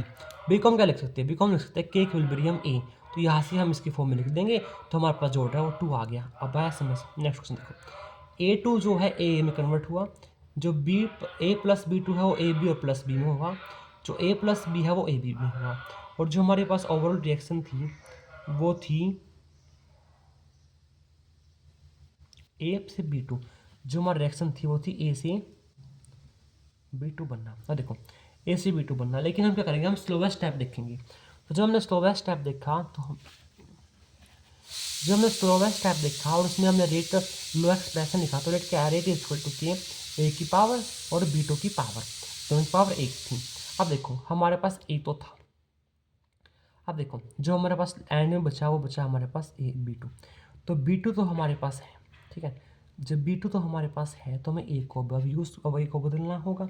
बी को हम क्या लिख सकते हैं, बी को हम लिख सकते हैं के इक्विलिब्रियम ए। तो यहाँ से हम इसकी फॉर्म में लिख देंगे तो हमारे पास जो ऑर्डर है वो 2 आ गया। अब आया समझ। नेक्स्ट क्वेश्चन देखो, A2 जो है ए में कन्वर्ट हुआ, जो बी ए प्लस B2 है वो ए बी और प्लस बी में होगा, जो ए प्लस बी है वो ए बी में होगा, और जो हमारे पास ओवरऑल रिएक्शन थी वो थी ए से B2, जो हमारी रिएक्शन थी वो थी ए से B2 बनना। अब देखो ए से B2 बनना, लेकिन हम क्या करेंगे, हम स्लोवेस्ट स्टेप देखेंगे। तो जब हमने स्लोवेस्ट स्टेप देखा तो जब हमने स्लोवेस्ट स्टेप देखा और उसमें हमने रेट लो एक्सप्रेशन लिखा, तो रेट क्या है, rate is equal to K ए की पावर और B2 की पावर, दोनों की पावर 1 थी। अब देखो हमारे पास ए तो था, अब देखो जो हमारे पास एंड में बचा वो बचा हमारे पास ए B2। तो B2 तो हमारे पास है, ठीक है। जब B2 तो हमारे पास है तो हमें ए को अब ए को बदलना होगा।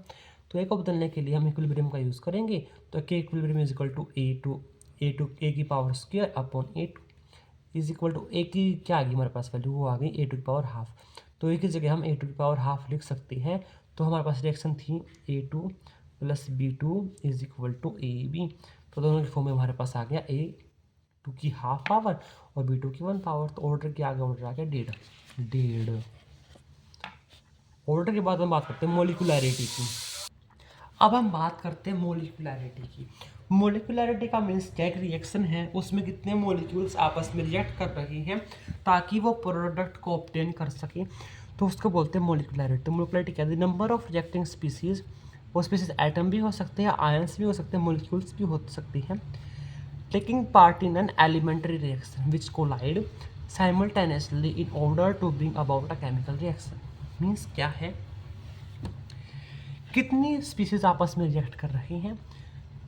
तो ए को बदलने के लिए हम इक्विलिब्रियम का यूज़ करेंगे। तो K equilibrium is equal to A की power square upon A2 is equal to A की क्या आ गई हमारे पास वैल्यू, वो आ गई A2 की पावर हाफ। तो ए की जगह हम A2 की पावर हाफ लिख सकते हैं। तो हमारे पास रिएक्शन थी A2 plus B2 is equal to AB। तो दोनों की फॉर्म में हमारे पास आ गया A2 की हाफ पावर और B2 की 1 पावर। तो ऑर्डर क्या आ गया, ऑर्डर आ गया डेढ़। ऑर्डर के बाद हम बात करते हैं मोलिकुलैरिटी की। अब हम बात करते हैं मोलिकुलैरिटी की। मोलिकुलैरिटी का मीन्स क्या, एक रिएक्शन है उसमें कितने मोलिक्यूल्स आपस में रिएक्ट कर रहे हैं ताकि वो प्रोडक्ट को ऑब्टेन कर सके, तो उसको बोलते हैं मोलिकुलैरिटी। मोलिकुलैरिटी क्या है, नंबर ऑफ रिएक्टिंग स्पीसीज। वो स्पीसीज एटम भी हो सकते हैं, आयंस भी हो सकते हैं, मोलिक्यूल्स भी हो सकती हैं, taking part in an elementary reaction which collide simultaneously in order to bring about a chemical reaction. Means क्या है, कितनी स्पीसीज आपस में रिएक्ट कर रहे हैं,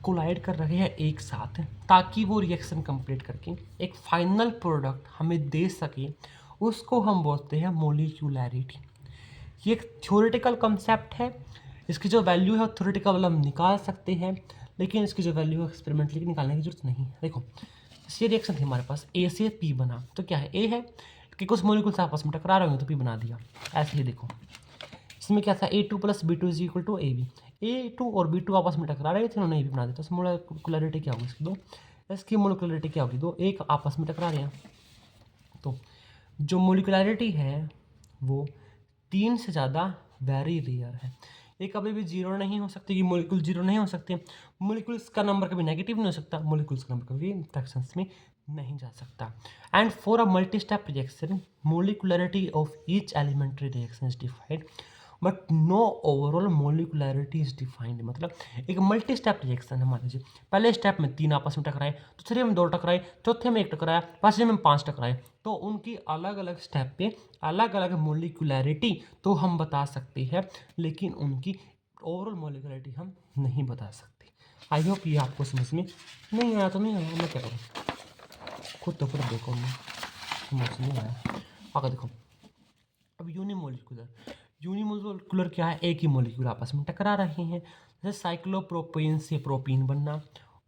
कोलाइड कर रहे हैं एक साथ, ताकि वो रिएक्शन कंप्लीट करके एक फाइनल प्रोडक्ट हमें दे सके, उसको हम बोलते हैं मोलिकुलैरिटी। ये एक थ्योरेटिकल कंसेप्ट है, इसकी जो वैल्यू है थ्योरेटिकल हम निकाल सकते हैं, लेकिन इसकी जो वैल्यू है एक्सपेरिमेंटली निकालने की जरूरत नहीं है। देखो ये रिएक्शन थी हमारे पास, ए से पी बना, तो क्या है, ए है कि कुछ मोलिकुल्स आपस में टकरा रहे हो तो पी बना दिया। ऐसे ही देखो इसमें क्या था, A2 plus B2 is equal to AB। A2 और B2 आपस में टकरा रहे थे, उन्होंने AB बना दिया। तो मोलिकुलरिटी क्या होगी इसकी, दो। इसकी मोलिकुलरिटी क्या होगी, दो, एक आपस में टकरा रहे हैं। तो जो मोलिकुलरिटी है वो 3 से ज़्यादा वेरी रेयर है। ये कभी भी जीरो नहीं हो सकती, कि मोलिकुल जीरो नहीं हो सकते। मोलिकुल्स का नंबर कभी नेगेटिव नहीं हो सकता, मोलिकुल्स का नंबर कभी फ्रैक्शंस में नहीं जा सकता। And for a multi step reaction molecularity of each elementary reaction is defined but no overall molecularity is defined. मतलब एक मल्टी स्टेप रिएक्शन है, मान लीजिए पहले स्टेप में 3 आपस में टकराए, दूसरे में 2 टकराए, चौथे में 1 टकराया, पांचवें में 5 टकराए, तो उनकी अलग अलग स्टेप पे अलग अलग मोलिकुलरिटी तो हम बता सकते हैं, लेकिन उनकी ओवरऑल मोलिकुलरिटी हम नहीं बता सकते। आई होप ये आपको समझ में नहीं आया, तो नहीं आया, मैं क्या करूँ, खुद देखो मैं समझ नहीं आया। आगे देखो अब यूनिमोलिकुलर क्या है, एक ही मोलिक्यूल आपस में टकरा रहे हैं। जैसे साइक्लोप्रोपेन से प्रोपीन बनना,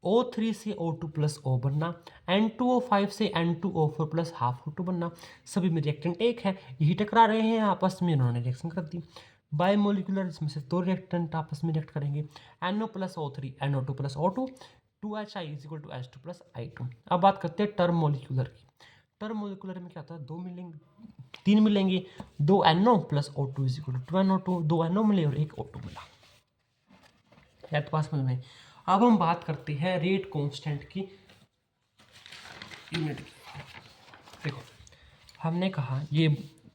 O3 से O2 प्लस O बनना, N2O5 से N2O4 प्लस हाफ O2 बनना, सभी में रिएक्टेंट एक है, यही टकरा रहे हैं आपस में, इन्होंने रिएक्शन कर दी। बायोमोलिकुलर इसमें से 2 रिएक्टेंट आपस में रिएक्ट करेंगे, NO plus O3 NO2 plus O2, 2HI is equal to H2 plus I2। अब बात करते हैं टर्म मोलिकुलर की। टर्म मोलिकुलर में क्या होता है, 2 मिलेंगे, 3 मिलेंगे, 2 NO plus O2 is equal to 2 NO2, 2 NO मिले और 1 O2 मिला। तो पास में अब हम बात करते हैं रेट कांस्टेंट की यूनिट की। देखो हमने कहा ये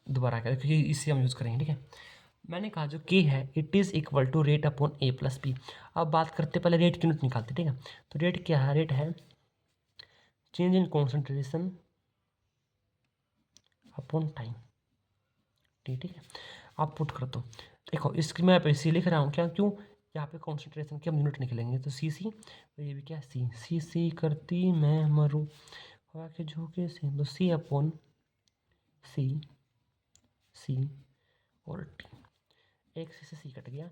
दोबारा क्या, क्योंकि इससे हम यूज़ करेंगे, ठीक है। मैंने कहा जो के है it is equal to rate upon A plus B. अब बात करते पहले रेट की यूनिट निकालते, ठीक है। तो रेट क्या है, रेट है change in concentration upon time, ठीक है। आप पुट कर दो, देखो इसकी मैं ऐसे लिख रहा हूँ क्या, क्यों, यहाँ पे कॉन्सेंट्रेशन की हम यूनिट निकलेंगे, तो सी सी, तो ये भी क्या सी सी सी करती मैं मरूँ हवा के झोंके से, तो सी अपॉन सी, सी और टी, एक सी से सी कट गया,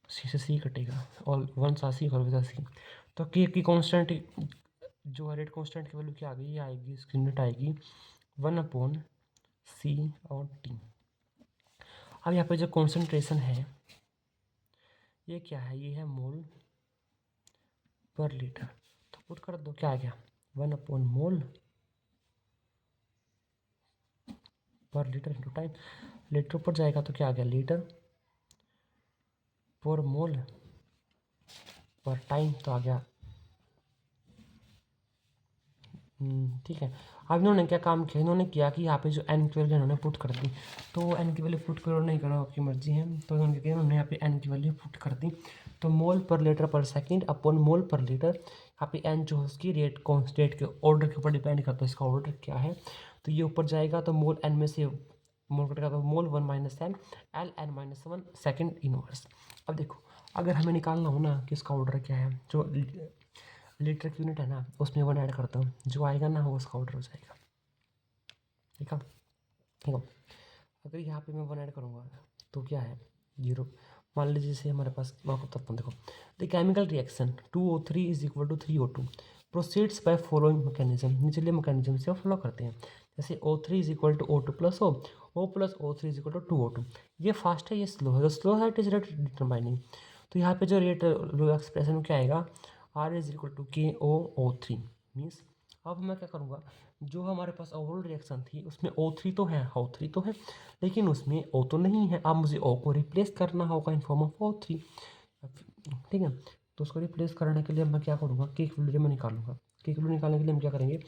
सी से सी कटेगा और वन सा सी और विदा सी, तो के की कांस्टेंट जो है रेट कांस्टेंट की वैल्यू क्या आ गई, ये आएगी, इसकी यूनिट आएगी 1 अपॉन सी और टी। अब यहाँ पे जो कॉन्सेंट्रेशन है ये क्या है, ये है मोल पर लीटर, तो पुट कर दो, क्या आ गया 1/मोल पर लीटर इंटू टाइम, लीटर ऊपर जाएगा तो क्या आ गया लीटर पर मोल पर टाइम, तो आ गया ठीक है। अब इन्होंने क्या काम किया, इन्होंने किया कि यहाँ पे जो एन की वैल्यू इन्होंने पुट कर दी, तो एन की वैल्यू पुट करो नहीं करो आपकी मर्जी है, तो इन्होंने क्या किया, इन्होंने यहाँ पे एन की वैल्यू पुट कर दी, तो मोल पर लीटर पर सेकंड अपॉन मोल पर लीटर, यहाँ पे एन जो है उसकी रेट कॉन्स्टेंट के ऑर्डर के ऊपर डिपेंड करता है, इसका ऑर्डर क्या है, तो ये ऊपर जाएगा तो मोल एन में से मोल कटेगा तो mole 1 - n L n -1 second inverse. अब देखो अगर हमें निकालना हो ना कि इसका ऑर्डर क्या है, जो लीटर की यूनिट है ना उसमें 1 ऐड करता हूँ, जो आएगा ना वो उसका ऑर्डर हो जाएगा, ठीक है, ठीक है। अगर यहाँ पे मैं 1 ऐड करूँगा तो क्या है 0, मान लीजिए जैसे हमारे पास, मैं आपको बताता हूँ, देखो the chemical reaction 2O3 is equal to 3O2 proceeds by following mechanism, निचले मैकेनिज्म से फॉलो करते हैं, जैसे O3 is equal to O2 plus O plus O3 is equal to 2O2, ये फास्ट है ये स्लो है, स्लो है इट इज रेट डिटरमाइनिंग, तो यहाँ पे जो रेट लो एक्सप्रेशन क्या आएगा R is equal to KOO3 means, अब मैं क्या करूँगा, जो हमारे पास ओवरऑल रिएक्शन थी उसमें O3 तो है, O3 तो है, लेकिन उसमें O तो नहीं है, अब मुझे O को रिप्लेस करना होगा इन फॉर्म ऑफ O3, ठीक है। तो उसको रिप्लेस करने के लिए मैं क्या करूँगा, के इक्विलिब्रियम निकालूंगा, के इक्विलिब्रियम निकालने के लिए हम क्या करेंगे,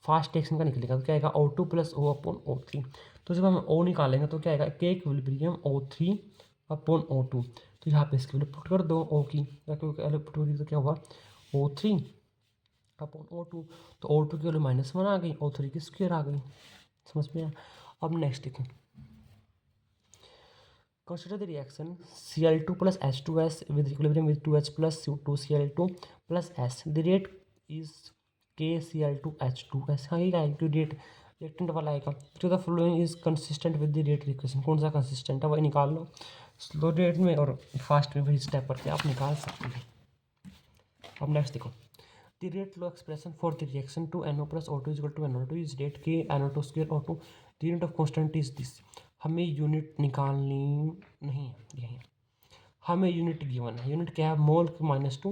फास्ट रिएक्शन का निकलेगा, तो क्या आएगा O2 plus O upon O3, तो जब हम O निकालेंगे तो क्या आएगा के इक्विलिब्रियम O3 अपॉन O2, तो यहाँ पे इसकी वैल्यू पुट कर दो O की, पुट कर दी तो क्या हुआ O3 अपॉन O2, तो O2 की वैल्यू -1 आ गई, O3 की स्क्वायर आ गई, समझ में आया। अब नेक्स्ट देखो, consider the reaction Cl2 plus H2S with equilibrium with 2H plus 2Cl2 plus S, the rate is KCl2H2S, हाँ ये आएगी रेट, रिएक्टेंट वाला आएगा, जो the following is consistent with the rate equation, कौन सा कंसिस्टेंट है वही निकाल लो, स्लो रेट में और फास्ट में भी स्टेप करके आप निकाल सकते हैं। अब नेक्स्ट देखो, the rate law expression for the reaction to NO plus O2 is equal to NO2 is rate K NO2 square O2, the unit of constant is this, हमें यूनिट निकालनी नहीं है, यही हमें यूनिट गिवन है, unit क्या है मोल की -2,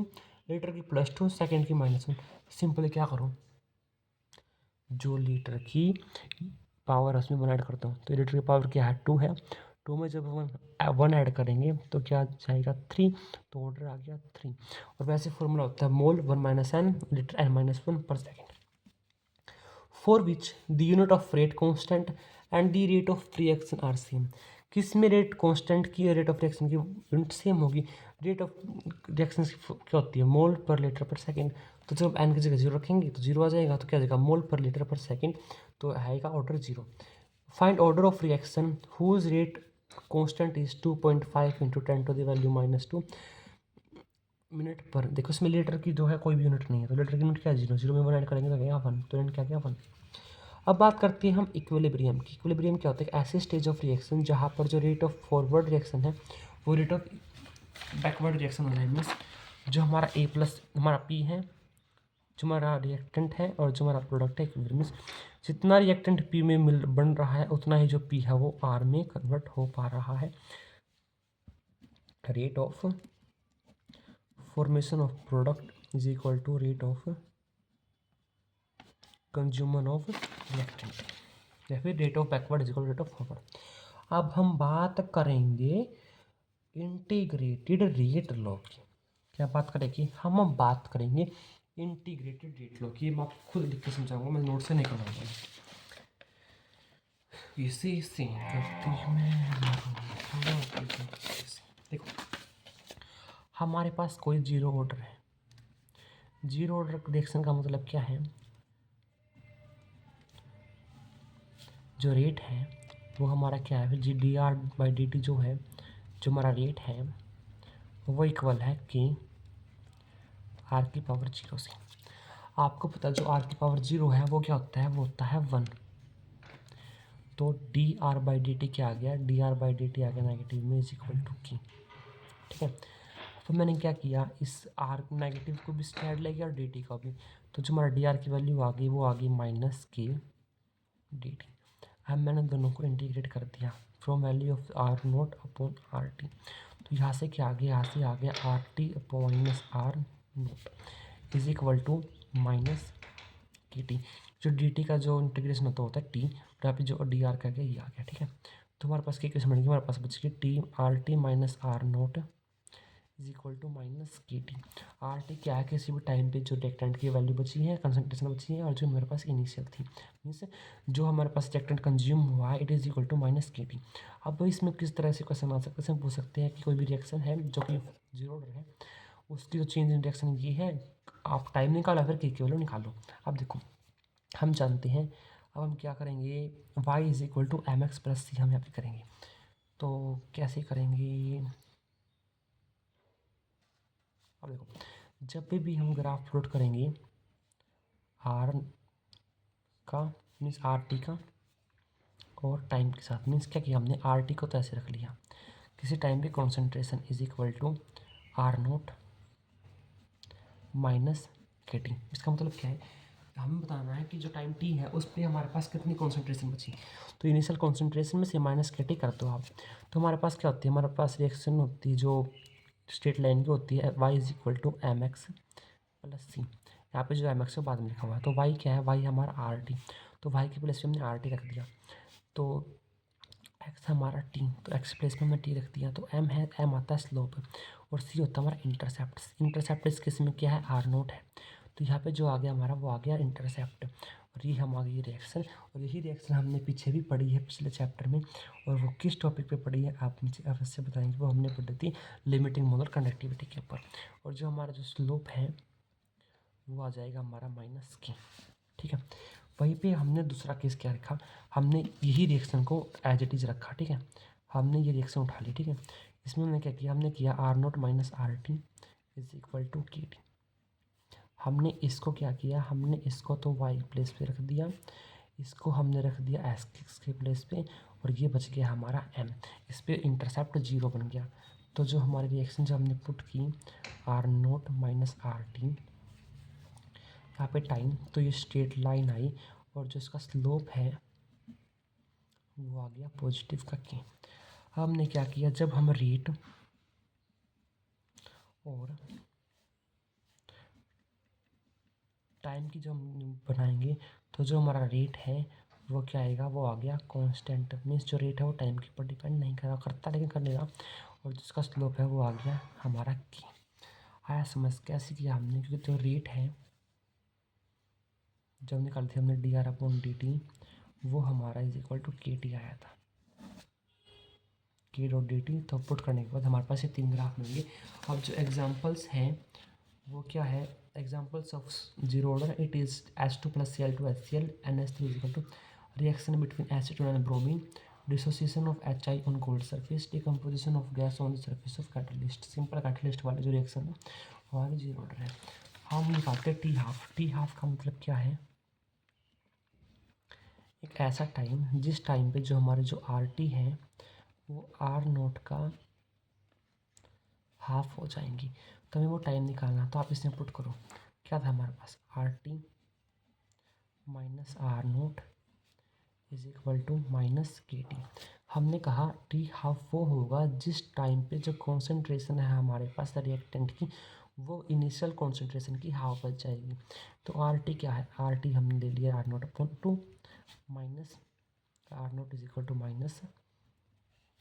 लीटर की +2, सेकेंड की -1, सिंपली क्या करूँ, जो लीटर की पावर उसमें 1 ऐड करता हूँ, तो लीटर की पावर क्या है 2 है, 2 में जब 1 ऐड करेंगे तो क्या जाएगा 3, तो ऑर्डर आ गया 3, और वैसे फॉर्मूला होता है मोल 1 - n लीटर n-1 पर second, for which the unit of rate constant and the rate of reaction are same, किस में रेट कांस्टेंट की रेट ऑफ रिएक्शन की यूनिट सेम होगी, रेट ऑफ रिएक्शन क्या होती है मोल पर लीटर पर सेकेंड, तो जब एन की जगह 0 रखेंगे तो 0 आ जाएगा, तो क्या जाएगा मोल पर लीटर पर सेकेंड, तो आएगा order 0। Find order of reaction whose rate constant is 2.5 into 10⁻² minute पर, देखो इसमें लीटर की जो है कोई भी यूनिट नहीं है, तो लीटर की यूनिट क्या है 0, 0 में 1 ऐड करेंगे तो क्या 1, तो यूनिट क्या गया 1। अब बात करते हैं हम इक्विलिब्रियम की, इक्विलिब्रियम क्या होता है, ऐसे स्टेज ऑफ रिएक्शन जहाँ पर जो रेट ऑफ फॉरवर्ड रिएक्शन है वो रेट ऑफ बैकवर्ड रिएक्शन हो जाए, मीन्स जो हमारा ए प्लस हमारा पी है, जो हमारा रिएक्टेंट है और जो हमारा प्रोडक्ट है इक्विलिब्रियम, मीन्स जितना रिएक्टेंट पी में मिल बन रहा है उतना ही जो पी है वो आर में कन्वर्ट हो पा रहा है, rate of formation of product is equal to rate of consumer of reactant, या फिर rate of backward is equal rate of forward. अब हम बात करेंगे इंटीग्रेटेड रेट लॉ की, क्या बात करेंगे हम बात करेंगे इंटीग्रेटेड रेट लॉ की, मैं आपको खुद लिख के समझाऊंगा, मैं नोट से नहीं करवाऊंगा। इसी से करती मैं देखो, हमारे पास कोई जीरो ऑर्डर है। जीरो ऑर्डर रिएक्शन का मतलब क्या है, जो रेट है वो हमारा क्या है, G D R by d T जो है, जो हमारा रेट है वो इक्वल है कि आर की पावर जीरो से। आपको पता है जो आर की पावर जीरो है वो क्या होता है, वो होता है 1। तो d R by d T क्या आ गया, d R by d T आ गया नेगेटिव में इज इक्वल टू की। ठीक है, तो मैंने क्या किया, इस आर नेगेटिव को भी साइड ले गया और डी टी का भी। तो जो हमारा डी आर की वैल्यू आ गई वो आ गई माइनस के डी टी। अब मैंने दोनों को इंटीग्रेट कर दिया from value of R naught upon R T. तो यहाँ से क्या आ गया, यहाँ से आ गया R T upon minus R naught is equal to minus K T. जो डी टी का जो इंटीग्रेशन होता है टी, और यहाँ पे जो डी आर का गया ये आ गया। ठीक है, तो हमारे पास क्या इक्वेशन बनेगी, हमारे पास बचेगी T R T minus R naught is equal to minus K T. R T क्या है, किसी भी टाइम पे जो रिएक्टेंट की वैल्यू बची है, कंसंट्रेशन बची है, और जो हमारे पास इनिशियल थी, मीन्स जो हमारे पास रिएक्टेंट कंज्यूम हुआ है, it is equal to minus K T. अब इसमें किस तरह से क्वेश्चन आ सकते हैं, पूछ सकते हैं कि कोई भी रिएक्शन है जो कि जीरो ऑर्डर है, उसकी जो चेंज इन रिएक्शन ये है, आप टाइम निकालो फिर के वैल्यू निकालो। अब देखो, हम जानते हैं, अब हम क्या करेंगे, y is equal to m x plus C हम यहाँ पे करेंगे। तो कैसे करेंगे, अब देखो, जब भी हम ग्राफ प्लॉट करेंगे आर का, मीन्स आर टी का, और टाइम के साथ, मीन्स क्या किया हमने, आर टी को तो ऐसे रख लिया, किसी टाइम पे concentration is equal to R naught minus K T. इसका मतलब क्या है, हमें बताना है कि जो टाइम टी है उस पर हमारे पास कितनी कॉन्सेंट्रेशन बची। तो इनिशियल कॉन्सेंट्रेशन में से माइनस के टी कर दो आप, तो हमारे पास क्या होती है, हमारे पास रिएक्शन होती है जो स्ट्रेट लाइन की होती है, y is equal to m x plus C. यहाँ पे जो एम एक्स है बाद में लिखा हुआ है, तो y क्या है, y हमारा आर टी, तो y के प्लेस पे हमने आर टी रख दिया। तो x हमारा t, तो x प्लेस पे हमने t रख दिया। तो m है, m आता है स्लोप, और c होता है हमारा इंटरसेप्ट। इंटरसेप्ट इस केस में क्या है, आर नोट है। तो यहाँ पे जो आ गया हमारा वो आ गया इंटरसेप्ट, और ये हम आ गई रिएक्शन। और यही रिएक्शन हमने पीछे भी पढ़ी है पिछले चैप्टर में, और वो किस टॉपिक पे पढ़ी है आप मुझे अवश्य बताएंगे, वो हमने पढ़ी थी लिमिटिंग मोलर कंडक्टिविटी के ऊपर। और जो हमारा जो स्लोप है वो आ जाएगा हमारा माइनस के। ठीक है, वहीं पे हमने दूसरा केस क्या रखा, हमने यही रिएक्शन को एज इट इज़ रखा। ठीक है, हमने ये रिएक्शन उठा ली। ठीक है, इसमें हमने क्या किया, हमने किया R naught minus R T is equal to K T. हमने इसको क्या किया, हमने इसको तो वाई प्लेस पे रख दिया, इसको हमने रख दिया एस के प्लेस पे, और ये बच गया हमारा एम। इस पर इंटरसेप्ट जीरो बन गया। तो जो हमारी रिएक्शन जो हमने पुट की R naught minus R T, यहाँ पे टाइम, तो ये स्ट्रेट लाइन आई, और जो इसका स्लोप है वो आ गया पॉजिटिव का के। हमने क्या किया, जब हम रेट और टाइम की जो हम बनाएंगे, तो जो हमारा रेट है वो क्या आएगा, वो आ गया कांस्टेंट। मीन्स जो रेट है वो टाइम के ऊपर डिपेंड नहीं करा करता, लेकिन कर लेगा। और जिसका स्लोप है वो आ गया हमारा की। आया समझ, कैसे किया हमने, क्योंकि जो रेट है जब निकाली थी हमने D R upon d T, वो हमारा is equal to K T आया था, के डॉट डी टी। तो पुट करने के बाद हमारे पास ये तीन ग्राफ मिलेंगे। अब जो एग्जांपल्स हैं वो क्या है, examples of zero order, it is H2 प्लस Cl2 HCl NH3 is equal to reaction between acetone and bromine, dissociation of HI on gold surface, decomposition of gas on the surface of catalyst. Simple catalyst वाले जो reaction है हमारे zero order है। हम निकालते हैं T half. T half का मतलब क्या है, एक ऐसा टाइम जिस टाइम पे जो हमारे जो आर टी है वो आर नोट का हाफ हो जाएंगी। तो हमें वो टाइम निकालना, तो आप इसमें पुट करो, क्या था हमारे पास, R T minus R naught is equal to minus K T. हमने कहा टी हाफ वो होगा जिस टाइम पे जो कॉन्सेंट्रेशन है हमारे पास रिएक्टेंट की, वो इनिशियल कॉन्सेंट्रेशन की हाफ बच जाएगी। तो आर टी क्या है, आर टी हमने ले लिया R naught upon two minus R naught is equal to minus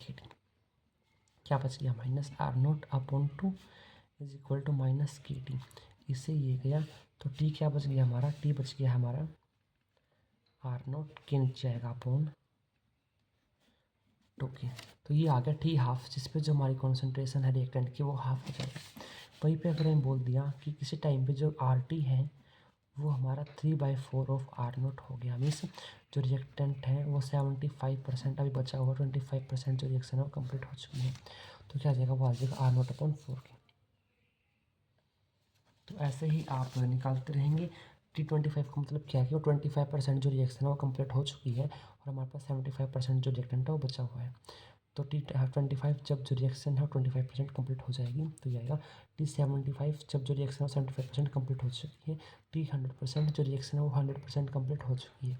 K T. क्या बच गया, minus R naught upon two is equal to minus K T. इससे ये गया, तो टी क्या बच गया हमारा, टी बच गया हमारा आर नोट के नीचे आएगा अपॉन ओके, तो ये आ गया टी हाफ, जिस पे जो हमारी कॉन्सेंट्रेशन है रिएक्टेंट की वो हाफ हो जाएगी। वहीं पे अगर हम बोल दिया कि किसी टाइम पे जो आर टी है वो हमारा 3/4 ऑफ आर नोट हो गया, मीन्स जो रिएक्टेंट है वो 75%, अभी बचा हुआ 25% जो रिएक्शन है वो कंप्लीट हो चुकी है। तो क्या आ जाएगा, वो आ जाएगा आर नोट अपॉन 4 के। तो ऐसे ही आप निकालते रहेंगे। T25 का मतलब क्या है कि वो 25% जो रिएक्शन है वो कंप्लीट हो चुकी है और हमारे पास 75% जो रिएक्टेंट है वो बचा हुआ है। तो T25 जब जो रिएक्शन है वो 25% कंप्लीट हो जाएगी तो ये आएगा। T75 जब जो रिएक्शन है वो 75% कंप्लीट हो चुकी है। T100% जो रिएक्शन है वो 100% कंप्लीट हो चुकी है।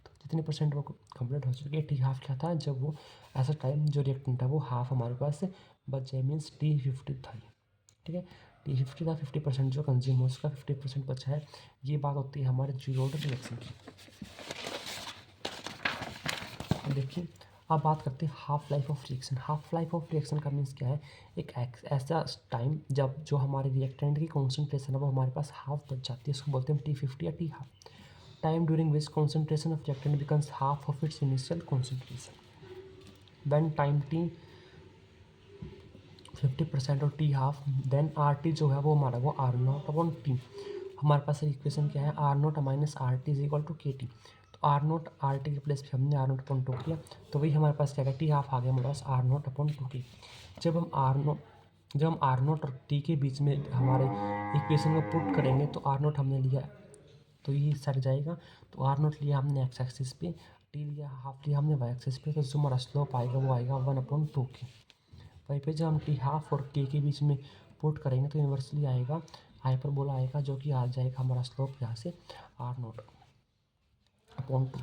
तो जितने परसेंट वो कंप्लीट हो चुकी है। टी हाफ क्या था, जब वो ऐसा टाइम जो रिएक्टेंट है वो हाफ हमारे पास बच जाए, मीन्स T50 था। ठीक है, T50 था, 50% जो कंज्यूम हो उसका 50% बचा है। ये बात होती है हमारे जीरो ऑर्डर रिएक्शन की। देखिए, अब बात करते हैं half life of reaction. Half life of reaction का मीन्स क्या है, एक ऐसा टाइम जब जो हमारे रिएक्टेंट की कॉन्सेंट्रेशन है वो हमारे पास हाफ बच जाती है, उसको बोलते हैं T50 या T half. Time during which concentration of reactant becomes half of its initial concentration. When time T 50% और T half, then R T जो है वो हमारा वो आर नॉट अपॉन टी। हमारे पास इक्वेशन क्या है, R naught minus R T is equal to K T. तो आर नॉट आर टी के प्लेस पे हमने आर नॉट अपॉन टू किया, तो वही हमारे पास क्या है, टी हाफ आ गया हमारे पास आर नॉट अपॉन टू के। जब हम आर नॉट और टी के बीच में हमारे इक्वेशन को पुट करेंगे तो आर नॉट हमने लिया तो ये सट जाएगा। तो आर नॉट लिया हमने एक्स एक्सिस पे, टी लिया हाफ लिया हमने वाई एक्सिस पे, तो जो हमारा स्लोप आएगा वो आएगा 1/2 के। वहीं पे जब हम टी हाफ और के बीच में पुट करेंगे तो इन्वर्सली आएगा, हाइपरबोला आएगा, जो कि आ जाएगा हमारा स्लोप यहाँ से आर नॉट अपॉन 2।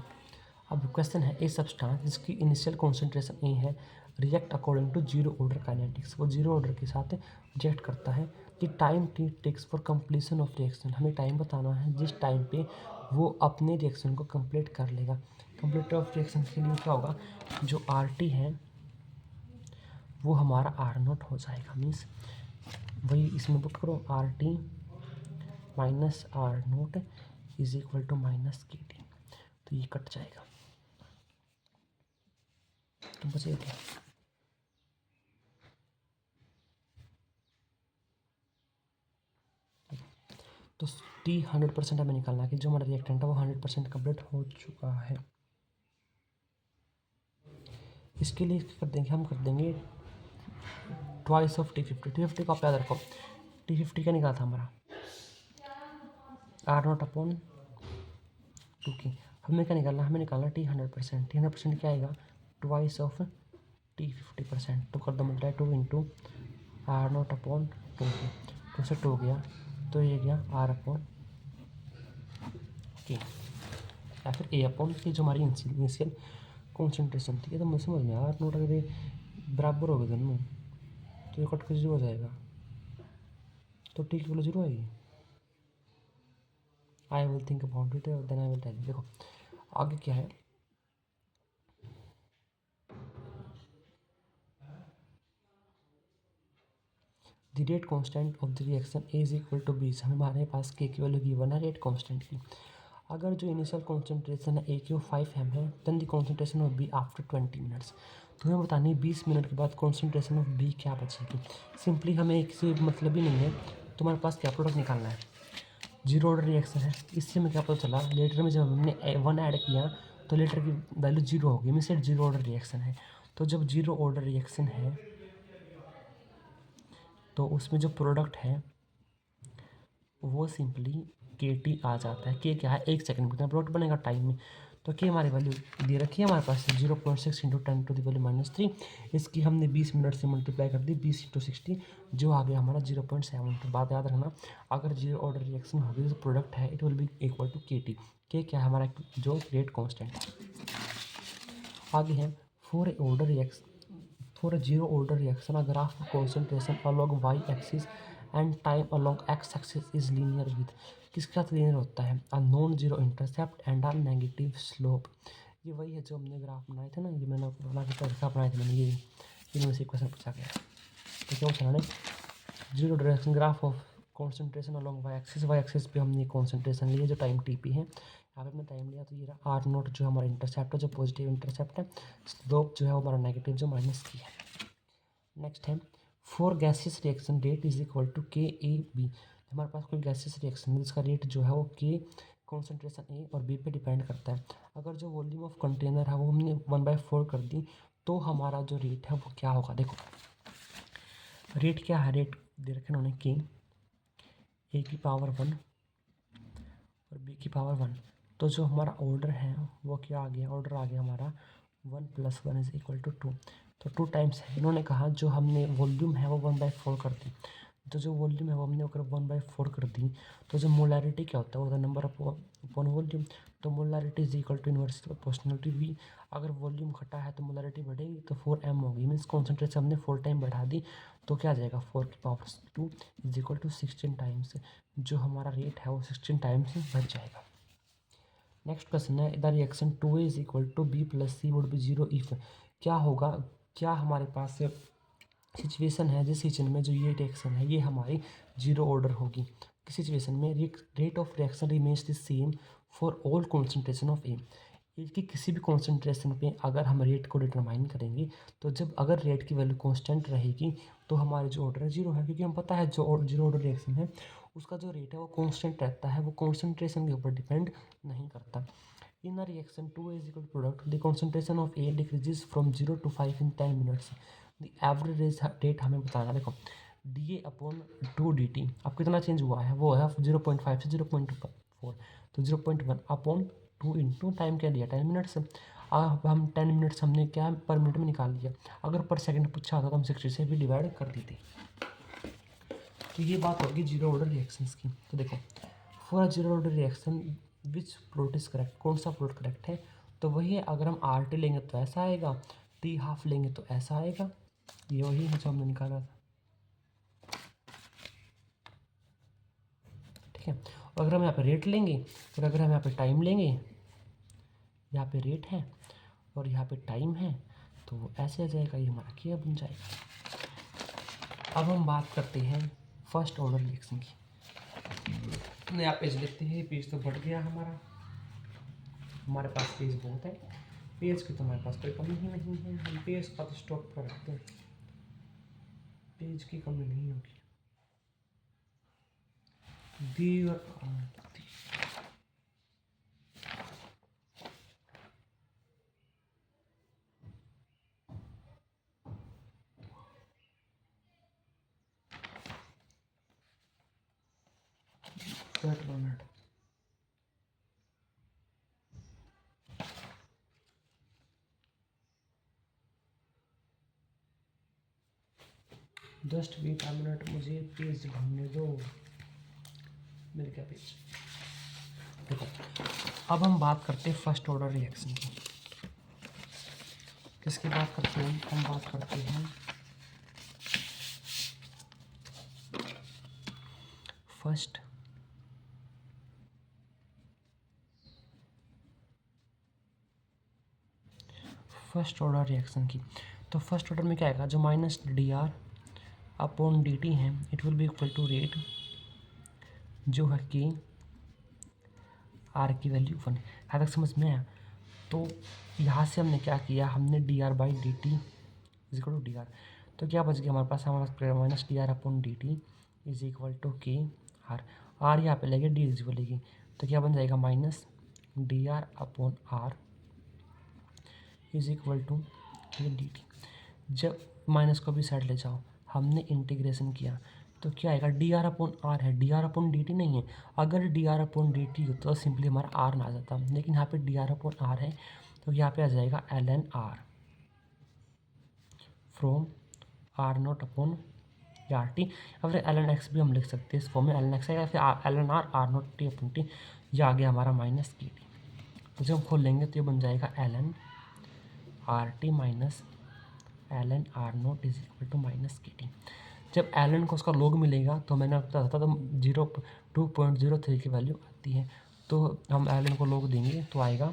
अब क्वेश्चन है, ए सब्सटेंस जिसकी इनिशियल कॉन्सेंट्रेशन ए है react according to zero order kinetics, वो जीरो ऑर्डर के साथ रिएक्ट करता है। कि time T takes for completion of reaction, हमें टाइम बताना है जिस टाइम पे वो अपने रिएक्शन को कंप्लीट कर लेगा। कंप्लीट ऑफ रिएक्शन के लिए क्या होगा, जो आर टी है वो हमारा आर नॉट हो जाएगा, मीन्स वही इसमें पुट करो, R T minus R naught is equal to minus K T. तो ये कट जाएगा, तो बचेगा क्या, तो टी 100% हमें निकालना है कि जो हमारा रिएक्टेंट है वो 100% कंप्लीट हो चुका है। इसके लिए कर देंगे, हम कर देंगे ट्वाइस ऑफ T50। T50 का आप याद रखो, T50 का निकाला था हमारा आर नॉट अपॉन टू की। हमें क्या निकालना, हमें निकालना T 100%। T 100% क्या आएगा, ट्वाइस ऑफ T 50%। तो कर दो multiply 2 into R naught upon two की, 2 से 2 गया तो ये गया आर अपॉन के, या फिर ए अपॉन की जो हमारी इनिशियल कॉन्सेंट्रेशन थी। तो मुझे समझ में आर नोट अगर ये बराबर हो गए दोनों तो ये कट के जीरो हो जाएगा, तो टी की वैल्यू जीरो आएगी। I will think about it then I will tell you. देखो आगे क्या है, the rate constant of the reaction A is equal to B. हमारे पास के की वैल्यू गिवन है रेट कांस्टेंट की। अगर जो इनिशियल कॉन्सेंट्रेशन है ए की वो 5 m है, then the concentration of B after 20 minutes. तो हमें बतानी है 20 मिनट के बाद कॉन्सेंट्रेशन ऑफ बी क्या बचेगी। सिंपली हमें एक से मतलब ही नहीं है, तुम्हारे पास क्या प्रोडक्ट निकालना है, जीरो ऑर्डर रिएक्शन है। इससे हमें क्या पता चला, लेटर में जब हमने 1 ऐड किया तो लेटर की वैल्यू जीरो होगी, मीन्स जीरो ऑर्डर रिएक्शन है। तो जब जीरो ऑर्डर रिएक्शन है तो उसमें जो प्रोडक्ट है वो सिंपली के टी आ जाता है। के क्या है, 1 सेकंड में कितना प्रोडक्ट बनेगा टाइम में। तो के हमारी वैल्यू दे रखी है हमारे पास 0.6 इंटू 10⁻³ इसकी हमने 20 मिनट से मल्टीप्लाई कर दी, 20 इंटू 60 जो आ गया हमारा 0.7। तो बात याद रखना, अगर जीरो ऑर्डर रिएक्शन होगी तो प्रोडक्ट है it will be equal to K T. K क्या है हमारा जो रेट कॉन्स्टेंट। आगे है for a order reaction, for a zero order reaction a graph of concentration along y axis and time along x axis is linear with, किसके साथ linear होता है, a non zero intercept and a negative slope। ये वही है जो हमने graph बनाए थे ना, ये मैंने बना के ग्राफ बनाए थे मैंने, ये इनमें से क्वेश्चन पूछा गया। तो क्या पूछा ना, zero direction graph of concentration along Y axis पे हमने कॉन्सेंट्रेशन लिया जो टाइम टी पी है। यहाँ पे हमने टाइम लिया तो ये रहा आर नोट जो हमारा इंटरसेप्ट है, जो पॉजिटिव इंटरसेप्ट है। स्लोप जो है वो हमारा नेगेटिव जो माइनस की है। नेक्स्ट है for gaseous reaction rate is equal to K A B. हमारे पास कोई गैसियस रिएक्शन है जिसका रेट जो है वो के कॉन्सेंट्रेशन ए और बी पे डिपेंड करता है। अगर जो वॉल्यूम ऑफ कंटेनर है वो हमने 1/4 कर दी तो हमारा जो रेट है वो क्या होगा। देखो रेट क्या है, रेट दे रखे उन्होंने के ए की पावर 1 और बी की पावर 1। तो जो हमारा ऑर्डर है वो क्या आ गया, ऑर्डर आ गया हमारा 1 + 1 इज इक्वल टू 2। तो 2 टाइम्स है। इन्होंने कहा जो हमने वॉल्यूम है वो 1/4 कर दी। तो जो वॉल्यूम है वो हमने अगर 1/4 कर दी तो जो मोलैरिटी क्या होता है वो होता है नंबर अपॉन वॉल्यूम। तो molarity is equal to inverse proportional V. अगर वॉल्यूम घटा है तो मोलैरिटी बढ़ेगी तो 4m होगी। मीन्स कॉन्सेंट्रेशन हमने 4 टाइम बढ़ा दी तो क्या आ जाएगा 4 की power 2 is equal to 16 times. जो हमारा रेट है वो 16 टाइम्स बढ़ जाएगा। नेक्स्ट क्वेश्चन है the reaction 2A is equal to B + C would be 0 if. क्या होगा, क्या हमारे पास सिचुएशन है जिस सिचुएशन में जो ये रिएक्शन है ये हमारी जीरो ऑर्डर होगी। किस सिचुएशन में rate of reaction remains the same for all concentration of A. कि किसी भी कॉन्सेंट्रेशन पे अगर हम रेट को डिटरमाइन करेंगे तो जब अगर रेट की वैल्यू कांस्टेंट रहेगी तो हमारे जो ऑर्डर है जीरो है, क्योंकि हम पता है जो जीरो ऑर्डर रिएक्शन है उसका जो रेट है वो कांस्टेंट रहता है, वो कॉन्सेंट्रेशन के ऊपर डिपेंड नहीं करता। In a reaction 2 is equal product the concentration of A decreases from 0 to 5 in 10 minutes. The average rate हमें बताना। देखो dA/2 dt अब कितना चेंज हुआ है, वो है 0.5 से 0.4। तो 0.1 अपॉन 2 इंटू टाइम क्या दिया 10 मिनट्स। अब हम 10 मिनट्स हमने क्या पर मिनट में निकाल लिया। अगर पर सेकंड पूछा होता तो हम 60 से भी डिवाइड कर देते। तो ये बात होगी जीरो ऑर्डर रिएक्शंस की। तो देखो for zero order reaction which plot is correct, कौन सा प्लॉट करेक्ट है। तो वही है, अगर हम RT लेंगे तो ऐसा आएगा, T½ लेंगे तो ऐसा आएगा। ये वही है जो हमने निकाला था। ठीक है, और अगर हम यहाँ पे रेट लेंगे और अगर हम यहाँ पे टाइम लेंगे, यहाँ पे रेट है और यहाँ पे टाइम है तो ऐसे आ जाएगा, ये हमारा क्या बन जाएगा। अब हम बात करते हैं फर्स्ट ऑर्डर रिएक्शन की। नया पेज लिखते हैं, पेज तो बढ़ गया हमारे पास पेज बहुत है, पेज की तो हमारे पास कोई कमी ही नहीं है। हम पेज का तो स्टॉक पर रखते हैं, पेज की कमी नहीं होगी। दी और minute just wait a minute, मुझे पेज ढूंढने दो। मिल गया पेज। देखो अब हम बात करते हैं फर्स्ट ऑर्डर रिएक्शन की। किसकी बात करते हैं हम बात करते हैं फर्स्ट ऑर्डर रिएक्शन की। तो फर्स्ट ऑर्डर में क्या आएगा, जो -dR/dt है it will be equal to rate जो है कि R की वैल्यू 1। यहाँ तक समझ में आया। तो यहाँ से हमने क्या किया, हमने dR/dt is equal to dR। तो क्या बच गया हमारे पास -dR/dt इज इक्वल टू के R यहाँ पे लगे डी इज बोलेगी तो क्या बन जाएगा -dR/R is equal to dt। जब माइनस को भी साइड ले जाओ, हमने इंटीग्रेशन किया तो क्या आएगा dR/R है, dR/dt नहीं है। अगर dR/dt होता तो सिंपली हमारा R ना आ जाता, लेकिन यहाँ पे dR/R है तो यहाँ पे आ जाएगा ln R फ्रॉम R0/RT। या फिर ln x भी हम लिख सकते हैं इस फॉर्म में, ln x आएगा फिर ln R R0T/T। यह आ गया हमारा -KT। तो जब हम खोल लेंगे तो ये बन जाएगा ln RT minus ln R0 is equal to -KT। जब ln को उसका लोग मिलेगा तो मैंने आपको बताया था तो 2.03 की वैल्यू आती है। तो हम ln को लोग देंगे तो आएगा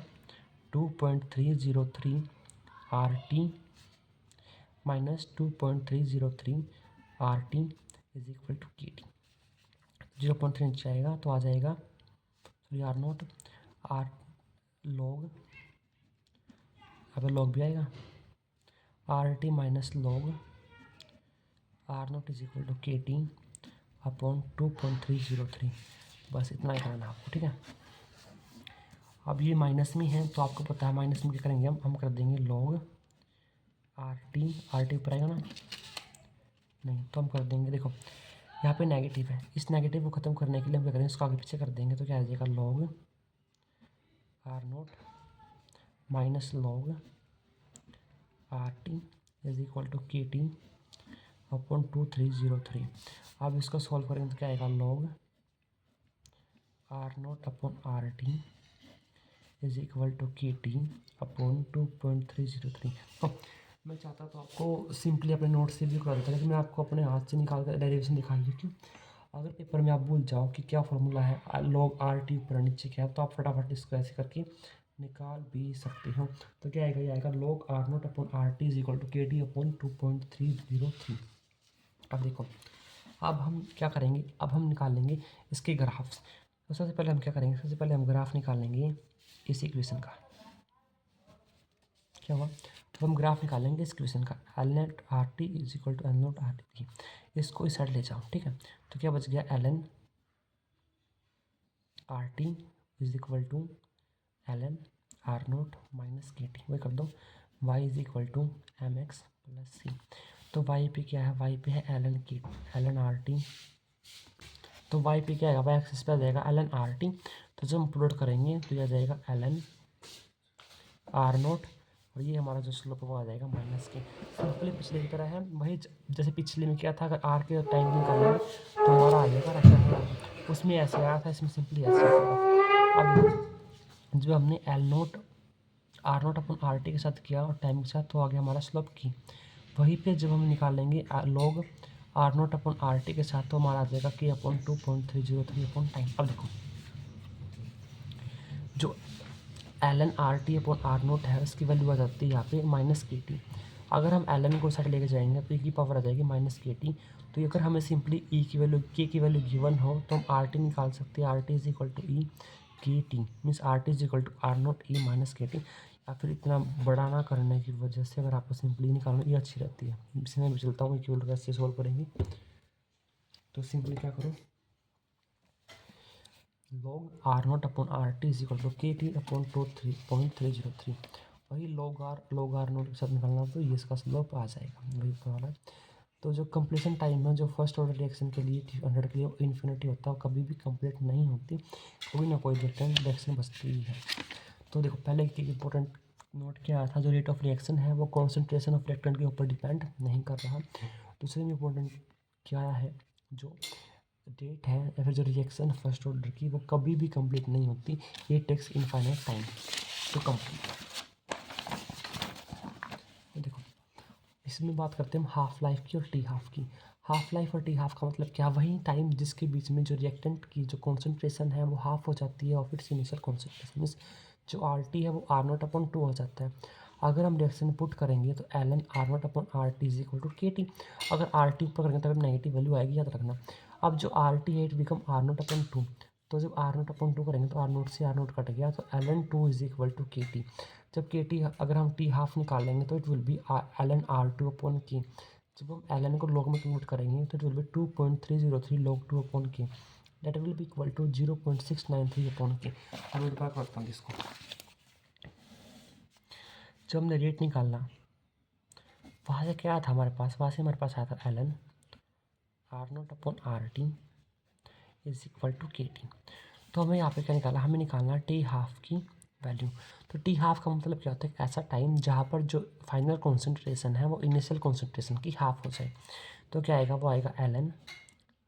2.303 RT minus 2.303 RT is equal to KT। 0.3 नीचे आएगा तो आ जाएगा sorry R naught R log, यहाँ पे लॉग भी आएगा R T minus log R naught is equal to K T upon 2.303। बस इतना ही करना है आपको, ठीक है। अब ये माइनस में है तो आपको पता है माइनस में क्या करेंगे हम कर देंगे लॉग आर टी ऊपर आएगा ना, नहीं तो हम कर देंगे, देखो यहाँ पे नेगेटिव है, इस नेगेटिव को ख़त्म करने के लिए हम क्या करेंगे, इसको आगे पीछे कर देंगे तो क्या आ जाएगा log R naught minus log R T is equal to K T upon 2303। अब इसको सॉल्व करेंगे तो क्या आएगा log R naught upon R T is equal to K T upon 2.303। तो मैं चाहता तो आपको सिंपली अपने नोट से भी करा देता, लेकिन मैं आपको अपने हाथ से निकाल कर डेरिवेशन दिखा दी। क्यों? अगर पेपर में आप भूल जाओ कि क्या फॉर्मूला है लॉग आर टी ऊपर नीचे क्या है, तो आप फटाफट इसको ऐसे करके निकाल भी सकते हो। तो क्या आएगा, ये आएगा log R naught upon R T is equal to K T upon 2.303। अब देखो, अब हम क्या करेंगे, अब हम निकाल लेंगे इसके ग्राफ्स। तो सबसे पहले हम क्या करेंगे, सबसे पहले हम ग्राफ निकाल लेंगे इस इक्वेशन का। क्या हुआ, तो हम ग्राफ निकालेंगे इस इक्वेशन का L net R T is equal to L naught R T. इसको इस साइड ले जाओ, ठीक है। तो क्या बच गया, l N R T is equal to l N R naught minus K T, वही कर दो y is equal to m x plus C. तो वाई पे क्या है, वाई पे है एल एन आर टी। तो वाई पे क्या आएगा, वाई एक्सिस पे आ जाएगा एल एन आर टी। तो जब हम प्लॉट करेंगे तो यह आ जाएगा एल एन आर नोट और ये हमारा जो स्लोप वो आ जाएगा माइनस के। सिंपली पिछले की तरह है, वही जैसे पिछले में क्या था, अगर आर के टाइम निकालेंगे तो हमारा आ जाएगा रैक्टेंगल, उसमें ऐसे आया था, इसमें सिंपली ऐसे आएगा। अब जब हमने L naught R naught upon R T के साथ किया और टाइम के साथ, तो आ गया हमारा स्लोप की। वहीं पे जब हम निकालेंगे log R naught upon R T के साथ, तो हमारा आ जाएगा के अपॉन 2.303 अपॉन टाइम। अब देखो जो L N R T upon R naught है उसकी वैल्यू आ जाती है यहाँ पे माइनस के टी। अगर हम एल एन को साइड लेके जाएंगे तो ई की पावर आ जाएगी माइनस के टी। तो अगर हमें सिंपली ई की वैल्यू के की वैल्यू गिवन हो तो हम आर टी निकाल सकते हैं, R T is equal to e K T means R T is equal to R naught e minus K T. या फिर इतना बड़ा ना करने की वजह से अगर आपको सिंपली निकालना ये अच्छी रहती है। इससे मैं भी चलता हूँ कि वैल्यू कैसे सोल्व करेंगे। तो सिंपली क्या करो, log R naught upon R T is equal to K T upon 2.303। वही लॉग आर नोट के साथ निकालना तो ये इसका स्लोप आ जाएगा वही वाला। तो जो कंप्लीशन टाइम है जो फर्स्ट ऑर्डर रिएक्शन के लिए 100 के लिए इन्फिनिटी होता है, कभी भी कंप्लीट नहीं होती, कोई ना कोई रिएक्शन बचती ही है। तो देखो पहले एक इंपॉर्टेंट नोट क्या आया था, जो रेट ऑफ रिएक्शन है वो कॉन्सेंट्रेशन ऑफ रिएक्टेंट के ऊपर डिपेंड नहीं कर रहा। दूसरे में इंपॉर्टेंट क्या है, जो डेट है या फिर जो रिएक्शन फर्स्ट ऑर्डर की वो कभी भी कंप्लीट नहीं होती, ये takes infinite time to complete. देखो इसमें बात करते हैं हम हाफ लाइफ की और टी हाफ की। हाफ लाइफ और टी हाफ का मतलब क्या, वही टाइम जिसके बीच में जो रिएक्टेंट की जो कॉन्सेंट्रेशन है वो हाफ हो जाती है और फिर इनिशियल कॉन्सेंट्रेशन मीन्स जो आर टी है वो आर नोट अपॉन 2 हो जाता है। अगर हम रिएक्शन पुट करेंगे तो L N R naught upon R T is equal to K T. अगर आर टी ऊपर करेंगे तो नेगेटिव वैल्यू आएगी, याद रखना। अब जो आर टी है it become R naught upon 2। तो जब आर नोट अपॉन 2 करेंगे तो आर नोट से आर नोट कट गया, तो L N 2 is equal to K T. जब के टी अगर हम टी हाफ निकाल लेंगे तो it will be l N R two upon K. जब हम एल एन को लॉग में कन्वर्ट करेंगे तो it will be 2.303 log 2 upon K, that will be equal to 0.693 upon K. अब एक बार करता हूँ इसको, जब हमने रेट निकालना वहाँ से क्या था हमारे पास, वहाँ से हमारे पास आया था L N R naught upon R T is equal to K T. तो हमें यहाँ पे क्या निकाला, हमें निकालना टी हाफ की वैल्यू। तो टी हाफ का मतलब क्या होता है, ऐसा टाइम जहाँ पर जो फाइनल कॉन्सेंट्रेशन है वो इनिशियल कॉन्सेंट्रेशन की हाफ हो जाए। तो क्या आएगा, वो आएगा L N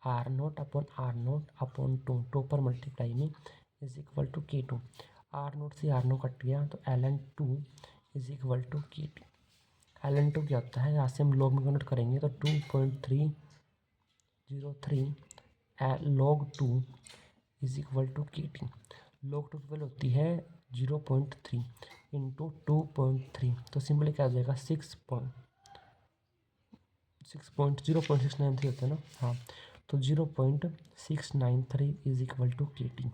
R naught upon 2 पर मल्टीप्लाई में is equal to K two. R naught से आर नोट कट गया तो L N 2 is equal to K T. L N 2 क्या होता है, यहाँ से हम लॉग में कन्वर्ट करेंगे तो 2.303 log 2 is equal to K T. Log 2 की वैल्यू होती है 0.3 इंटू 2.3, तो सिंपली क्या आ जाएगा 0.693 होता है ना, हाँ। तो 0.693 is equal to K T.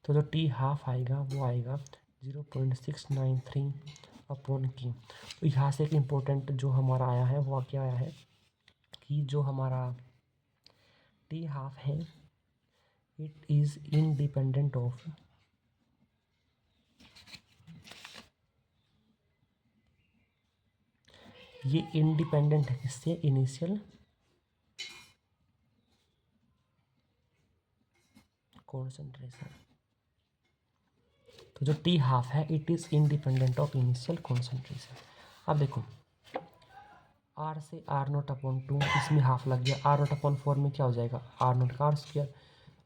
तो जो टी हाफ आएगा वो आएगा 0.693 अपॉन की। तो यहाँ से एक इम्पोर्टेंट जो हमारा आया है वो क्या आया है कि जो हमारा टी हाफ है इट इज़ इंडिपेंडेंट ऑफ ये इंडिपेंडेंट है किससे, इनिशियल कॉन्सेंट्रेशन। तो जो टी हाफ है it is independent of initial concentration. अब देखो आर से आर नोट अपॉन 2 इसमें हाफ लग गया, आर नोट अपॉन 4 में क्या हो जाएगा आर नोट का आर स्क्वायर,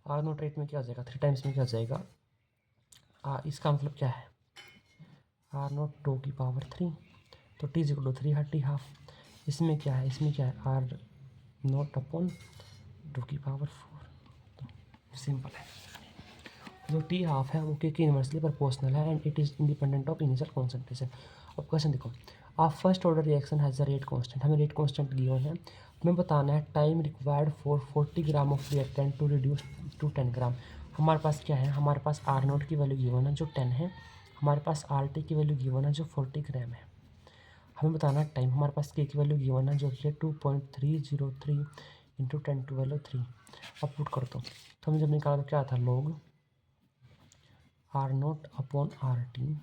आर नोट 8 में क्या हो जाएगा 3 टाइम्स में क्या हो जाएगा इसका मतलब क्या है आर नोट 2 की पावर 3। तो T is equal to 3 T half. इसमें क्या है आर नोट अपॉन 2 की पावर 4। तो सिंपल है, जो टी हाफ है वो के इनवर्सली प्रोपोर्शनल है and it is independent of initial concentration. अब क्वेश्चन देखो, आप first order reaction has a rate constant, हमें रेट कांस्टेंट गिवन है, हमें बताना है time required for 40 gram of reactant to reduce to 10 gram. हमारे पास क्या है, हमारे पास आर नोट की वैल्यू गिवन है जो 10 है, हमारे पास आर टी की वैल्यू गिवन है जो 40 ग्राम है, हमें बताना है टाइम, हमारे पास के की वैल्यू गिवन है जो कि है 2.303 इंटू 10 टू वैल्यू 3। अब पुट कर दो तो हमें जब निकाला तो क्या था log R naught upon R T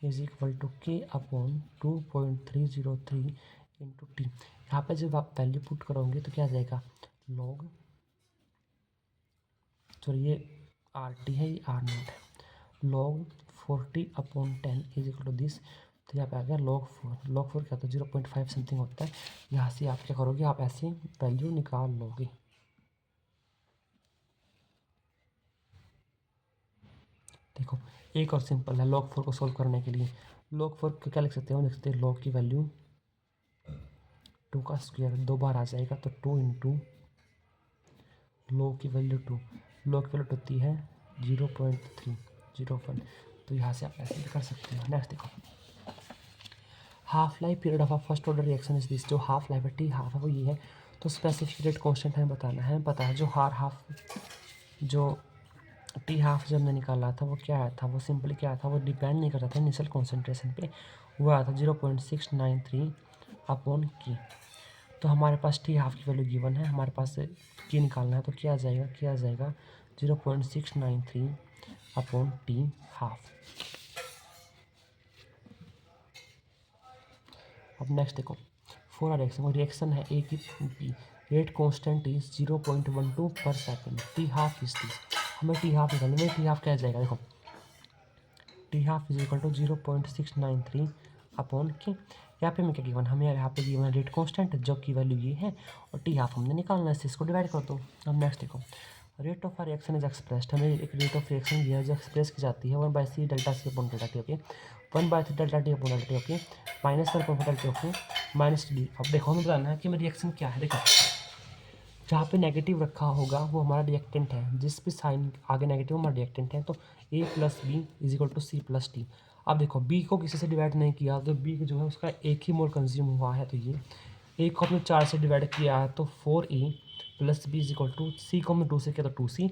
is equal to K upon 2.303 into T. यहाँ पे जब आप वैल्यू पुट करोगे तो क्या आ जाएगा लॉग, तो ये आर टी है ये आर नोट है, log 40 upon 10 is equal to this. तो यहाँ पे आ गया लॉग 4, लॉग 4 क्या होता है 0.5 समथिंग होता है। यहाँ से आप क्या करोगे, आप ऐसे वैल्यू निकाल लोगे। देखो एक और सिंपल है लॉग 4 को सोल्व करने के लिए, लॉग 4 को क्या लिख सकते हो, लिख सकते हैं लॉग की वैल्यू 2 का स्क्वायर 2 बार आ जाएगा तो 2 इंटू लॉग की वैल्यू 2, लॉग की वैल्यू होती है 0.301। तो यहाँ से आप ऐसे भी कर सकते हो। नेक्स्ट देखो half life period of a first order reaction is this, जो हाफ लाइफ है टी हाफ है वो ये है। तो स्पेसिफिक रेट कांस्टेंट हमें बताना है, पता है जो जो टी हाफ जब हमने निकाला था वो क्या आया था, वो सिंपली क्या आया था, वो डिपेंड नहीं करता था इनिशियल कॉन्सेंट्रेशन पे, वो आया था 0.693 अपॉन की। तो हमारे पास टी हाफ की वैल्यू गिवन है, हमारे पास की निकालना है तो क्या आ जाएगा 0.693 अपॉन टी हाफ। अब नेक्स्ट देखो फॉर रिएक्शन, रिएक्शन है ए की B, rate constant is 0.12 per second, T half is this. हमें टी हाफ निकालना है, टी हाफ क्या आ जाएगा देखो T half is equal to 0.693 upon K. यहाँ पे हमें क्या गिवन, हमें यहाँ पे गिवन रेट कांस्टेंट जो की वैल्यू ये है और टी हाफ हमने निकालना है, इसको डिवाइड कर दो। अब नेक्स्ट देखो rate of reaction is expressed, हमें एक रेट ऑफ रिएक्शन दिया है जो एक्सप्रेस की जाती है 1/c delta C upon delta T okay, 1/3 delta T upon delta T okay, -1 upon delta T okay minus D. अब देखो हमें बताना है कि मेरी रिएक्शन क्या है, देखो जहाँ पे नेगेटिव रखा होगा वो हमारा रिएक्टेंट है, जिस भी साइन आगे नेगेटिव हमारा रिएक्टेंट है, तो a plus B is equal to C plus T. अब देखो b को किसी से डिवाइड नहीं किया तो b जो है उसका एक ही मोल कंज्यूम हुआ है, तो ये a को हमने 4 से डिवाइड किया है तो 4a plus B is equal to C को हमने 2 से किया तो 2c,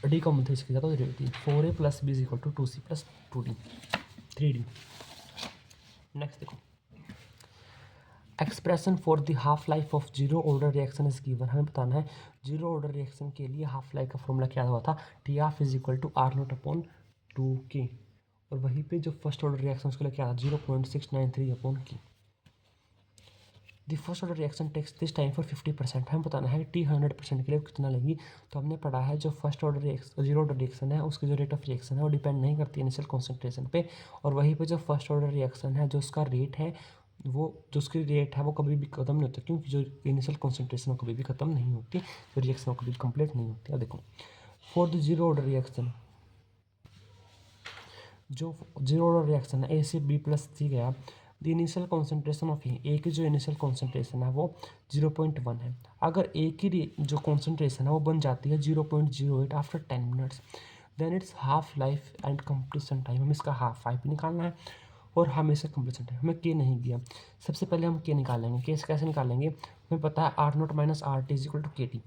डी को हमने 3 से किया तो 3d, 4a plus B is equal to 2c plus 2d 3d। Next देखो expression for the half life of zero order reaction is given, हमें बताना है जीरो ऑर्डर रिएक्शन के लिए हाफ लाइफ का फॉर्मूला क्या हुआ था, T half is equal to R naught upon 2k, और वहीं पे जो फर्स्ट ऑर्डर रिएक्शन उसके लिए क्या था 0.693 upon K. The first order reaction takes this time for 50%, हमें बताना है टी 100% के लिए कितना लेगी। तो हमने पढ़ा है जो first order reaction zero order reaction है उसकी जो रेट ऑफ रिएक्शन है वो डिपेंड नहीं करती इनिशियल कॉन्सेंट्रेशन पे, और वहीं पे जो फर्स्ट ऑर्डर रिएक्शन है जो उसका रेट है वो जो उसकी रेट है वो कभी भी ख़त्म नहीं होती, क्योंकि जो इनिशियल कॉन्सेंट्रेशन वो कभी भी ख़त्म नहीं होती, जो रिएक्शन वो कभी कंप्लीट नहीं होती। अब देखो for the zero order reaction, जो जीरो ऑर्डर रिएक्शन है ए से बी प्लस सी गया, द इनिशियल कॉन्सेंट्रेशन ऑफ ए की जो इनिशियल कॉन्सेंट्रेशन है वो 0.1 है। अगर ए की जो कॉन्सेंट्रेशन है वो बन जाती है 0.08 after 10 minutes, then it's half life and completion time, हमें इसका हाफ लाइफ निकालना है और हमें इसका कंप्लीशन टाइम, हमें के नहीं दिया। सबसे पहले हम के निकालेंगे, के कैसे निकालेंगे, हमें पता है R naught minus R T is equal to K T.